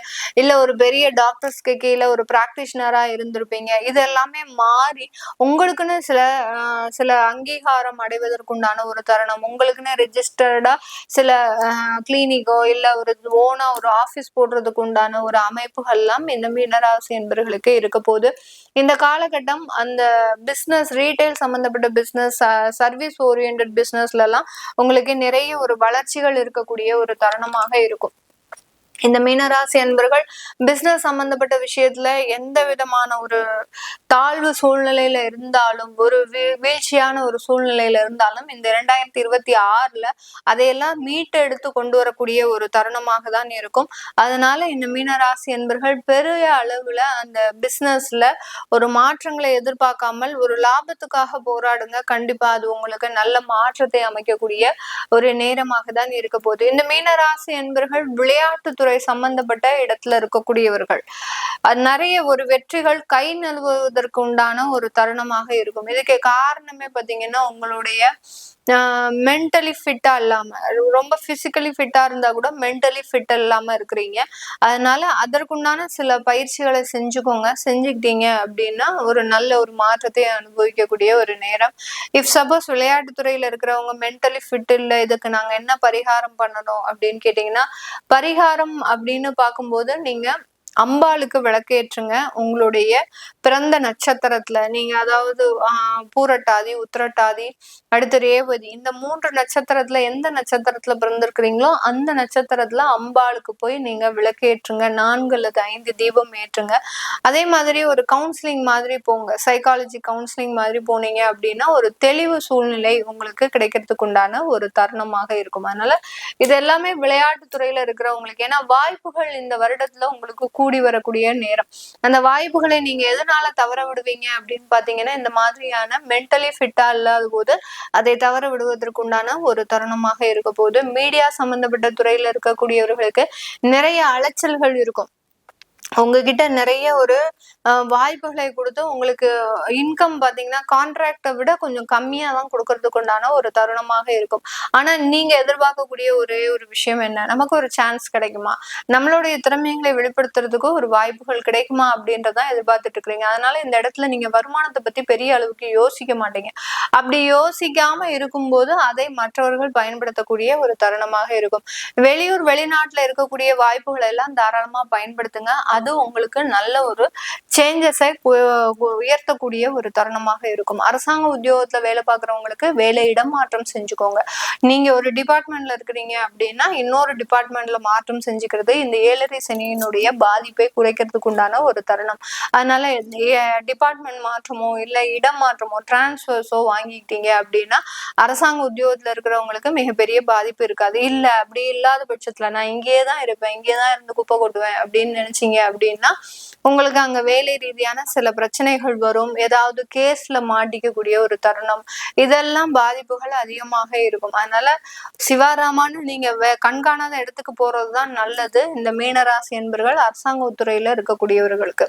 இல்ல ஒரு பெரிய டாக்டர்ஸ்க்கு கீழே ஒரு பிராக்டிஷனரா இருந்திருப்பீங்க. இது எல்லாமே மாறி உங்களுக்குன்னு சில அங்கீகாரம் அடைவதற்குண்டான ஒரு தருணம். உங்களுக்குன்னு ரெஜிஸ்டர்டா சில கிளினிக்கோ இல்ல ஒரு ஓனா ஒரு ஆபீஸ் போடுறதுக்கு உண்டான ஒரு அமைப்புகள்லாம் இந்த மீனராசி என்பவர்களுக்கு இருக்க போது. இந்த காலகட்டம் அந்த பிசினஸ், ரீட்டைல் சம்பந்தப்பட்ட பிசினஸ், சர்வீஸ் ஓரியன்ட் பிசினஸ்ல எல்லாம் உங்களுக்கு நிறைய ஒரு வளர்ச்சிகள் இருக்கக்கூடிய ஒரு தருணமாக இருக்கும். இந்த மீனராசி அன்பர்கள் பிசினஸ் சம்பந்தப்பட்ட விஷயத்துல எந்த விதமான ஒரு தாழ்வு சூழ்நிலையில இருந்தாலும், ஒரு வீழ்ச்சியான ஒரு சூழ்நிலையில இருந்தாலும் இந்த 2026 அதையெல்லாம் மீட்டு எடுத்து கொண்டு வரக்கூடிய ஒரு தருணமாக தான் இருக்கும். அதனால இந்த மீனராசி அன்பர்கள் பெரிய அளவுல அந்த பிசினஸ்ல ஒரு மாற்றங்களை எதிர்பார்க்காமல் ஒரு லாபத்துக்காக போராடுங்க. கண்டிப்பா அது உங்களுக்கு நல்ல மாற்றத்தை அமைக்கக்கூடிய ஒரு நேரமாக தான் இருக்க போகுது. இந்த மீனராசி அன்பர்கள் விளையாட்டு சம்பந்தப்பட்ட இடத்துல இருக்கக்கூடியவர்கள் நிறைய ஒரு வெற்றிகள் கை நழுவுவதற்கு உண்டான ஒரு தருணமாக இருக்கும். இதுக்கு காரணமே பாத்தீங்கன்னா உங்களுடைய மென்டலி ஃபிட்டா இல்லாம, ரொம்ப பிசிக்கலி ஃபிட்டா இருந்தா கூட மென்டலி ஃபிட் இல்லாம இருக்கிறீங்க. அதனால அதற்குண்டான சில பயிற்சிகளை செஞ்சுக்கிட்டீங்க அப்படின்னா ஒரு நல்ல ஒரு மாற்றத்தை அனுபவிக்கக்கூடிய ஒரு நேரம். இஃப் சப்போஸ் விளையாட்டுத்துறையில இருக்கிறவங்க மென்டலி ஃபிட் இல்லை, இதுக்கு நாங்க என்ன பரிகாரம் பண்ணணும் அப்படின்னு கேட்டீங்கன்னா, பரிகாரம் அப்படின்னு பார்க்கும்போது நீங்க அம்பாளுக்கு விளக்கேற்றுங்க. உங்களுடைய பிறந்த நட்சத்திரத்துல நீங்க அதாவது பூரட்டாதி, உத்திரட்டாதி, அடுத்து ரேவதி, இந்த 3 நட்சத்திரத்துல எந்த நட்சத்திரத்துல பிறந்திருக்கிறீங்களோ அந்த நட்சத்திரத்துல அம்பாளுக்கு போய் நீங்க விளக்கேற்றுங்க. 4 அல்லது 5 தீபம் ஏற்றுங்க. அதே மாதிரி ஒரு கவுன்சிலிங் மாதிரி போங்க. சைக்காலஜி கவுன்சிலிங் மாதிரி போனீங்க அப்படின்னா ஒரு தெளிவு சூழ்நிலை உங்களுக்கு கிடைக்கிறதுக்கு உண்டான ஒரு தருணமாக இருக்கும். அதனால இது எல்லாமே விளையாட்டு துறையில இருக்கிறவங்களுக்கு, ஏன்னா வாய்ப்புகள் இந்த வருடத்துல உங்களுக்கு கூடி வரக்கூடிய நேரம். அந்த வாய்ப்புகளை நீங்க எதனால தவற விடுவீங்க அப்படின்னு பாத்தீங்கன்னா, இந்த மாதிரியான மென்டலி ஃபிட்டா இல்லாத போது அதை தவற விடுவதற்கு உண்டான ஒரு தருணமாக இருக்க போது. மீடியா சம்பந்தப்பட்ட துறையில இருக்கக்கூடியவர்களுக்கு நிறைய அலைச்சல்கள் இருக்கும். உங்ககிட்ட நிறைய ஒரு வாய்ப்புகளை கொடுத்து உங்களுக்கு இன்கம் பாத்தீங்கன்னா கான்ட்ராக்டை விட கொஞ்சம் கம்மியா தான் கொடுக்கறதுக்கு உண்டான ஒரு தருணமாக இருக்கும். ஆனா நீங்க எதிர்பார்க்கக்கூடிய ஒரே ஒரு விஷயம் என்ன, நமக்கு ஒரு சான்ஸ் கிடைக்குமா, நம்மளுடைய திறமைகளை வெளிப்படுத்துறதுக்கு ஒரு வாய்ப்புகள் கிடைக்குமா அப்படின்றதான் எதிர்பார்த்துட்டு இருக்கிறீங்க. அதனால இந்த இடத்துல நீங்க வருமானத்தை பத்தி பெரிய அளவுக்கு யோசிக்க மாட்டீங்க. அப்படி யோசிக்காம இருக்கும்போது அதை மற்றவர்கள் பயன்படுத்தக்கூடிய ஒரு தருணமாக இருக்கும். வெளியூர் வெளிநாட்டுல இருக்கக்கூடிய வாய்ப்புகளை எல்லாம் தாராளமா பயன்படுத்துங்க. அது உங்களுக்கு நல்ல ஒரு சேஞ்சஸை உயர்த்தக்கூடிய ஒரு தருணமாக இருக்கும். அரசாங்க உத்தியோகத்துல வேலை பார்க்குறவங்களுக்கு வேலை இடமாற்றம் செஞ்சுக்கோங்க. நீங்க ஒரு டிபார்ட்மெண்ட்ல இருக்கிறீங்க அப்படின்னா இன்னொரு டிபார்ட்மெண்ட்ல மாற்றம் செஞ்சுக்கிறது இந்த 7.5 சனியினுடைய பாதிப்பை குறைக்கிறதுக்கு உண்டான ஒரு தருணம். அதனால டிபார்ட்மெண்ட் மாற்றமோ இல்ல இடம் மாற்றமோ டிரான்ஸ்ஃபர்ஸோ வாங்கிக்கிட்டீங்க அப்படின்னா அரசாங்க உத்தியோகத்துல இருக்கிறவங்களுக்கு மிகப்பெரிய பாதிப்பு இருக்காது. இல்ல அப்படி இல்லாத பட்சத்துல நான் இங்கேயேதான் இருப்பேன், இங்கேயேதான் இருந்து குப்பை கொட்டுவேன் அப்படின்னு நினைச்சீங்க அப்படின்னா உங்களுக்கு அங்க வேலை ரீதியான சில பிரச்சனைகள் வரும். ஏதாவது கேஸ்ல மாட்டிக்கக்கூடிய ஒரு தருணம், இதெல்லாம் பாதிப்புகள் அதிகமாக இருக்கும். அதனால சிவாராமான்னு நீங்க கண்காணாத இடத்துக்கு போறதுதான் நல்லது இந்த மீனராசி என்பர்கள் அரசாங்க துறையில இருக்கக்கூடியவர்களுக்கு.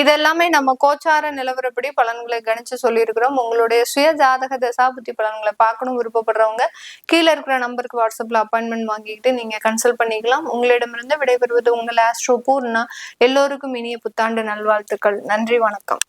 இதெல்லாமே நம்ம கோச்சார நிலவரப்படி பலன்களை கணிச்சு சொல்லியிருக்கிறோம். உங்களுடைய சுய ஜாதக தசாபுத்தி பலன்களை பார்க்கணும் விருப்பப்படுறவங்க கீழே இருக்கிற நம்பருக்கு வாட்ஸ்அப்ல அப்பாயின்மெண்ட் வாங்கிக்கிட்டு நீங்க கன்சல்ட் பண்ணிக்கலாம். உங்களிடமிருந்து விடைபெறுவது உங்கள் ஆஸ்ட்ரோ பூர்ணா. எல்லோருக்கும் இனிய புத்தாண்டு நல்வாழ்த்துக்கள். நன்றி, வணக்கம்.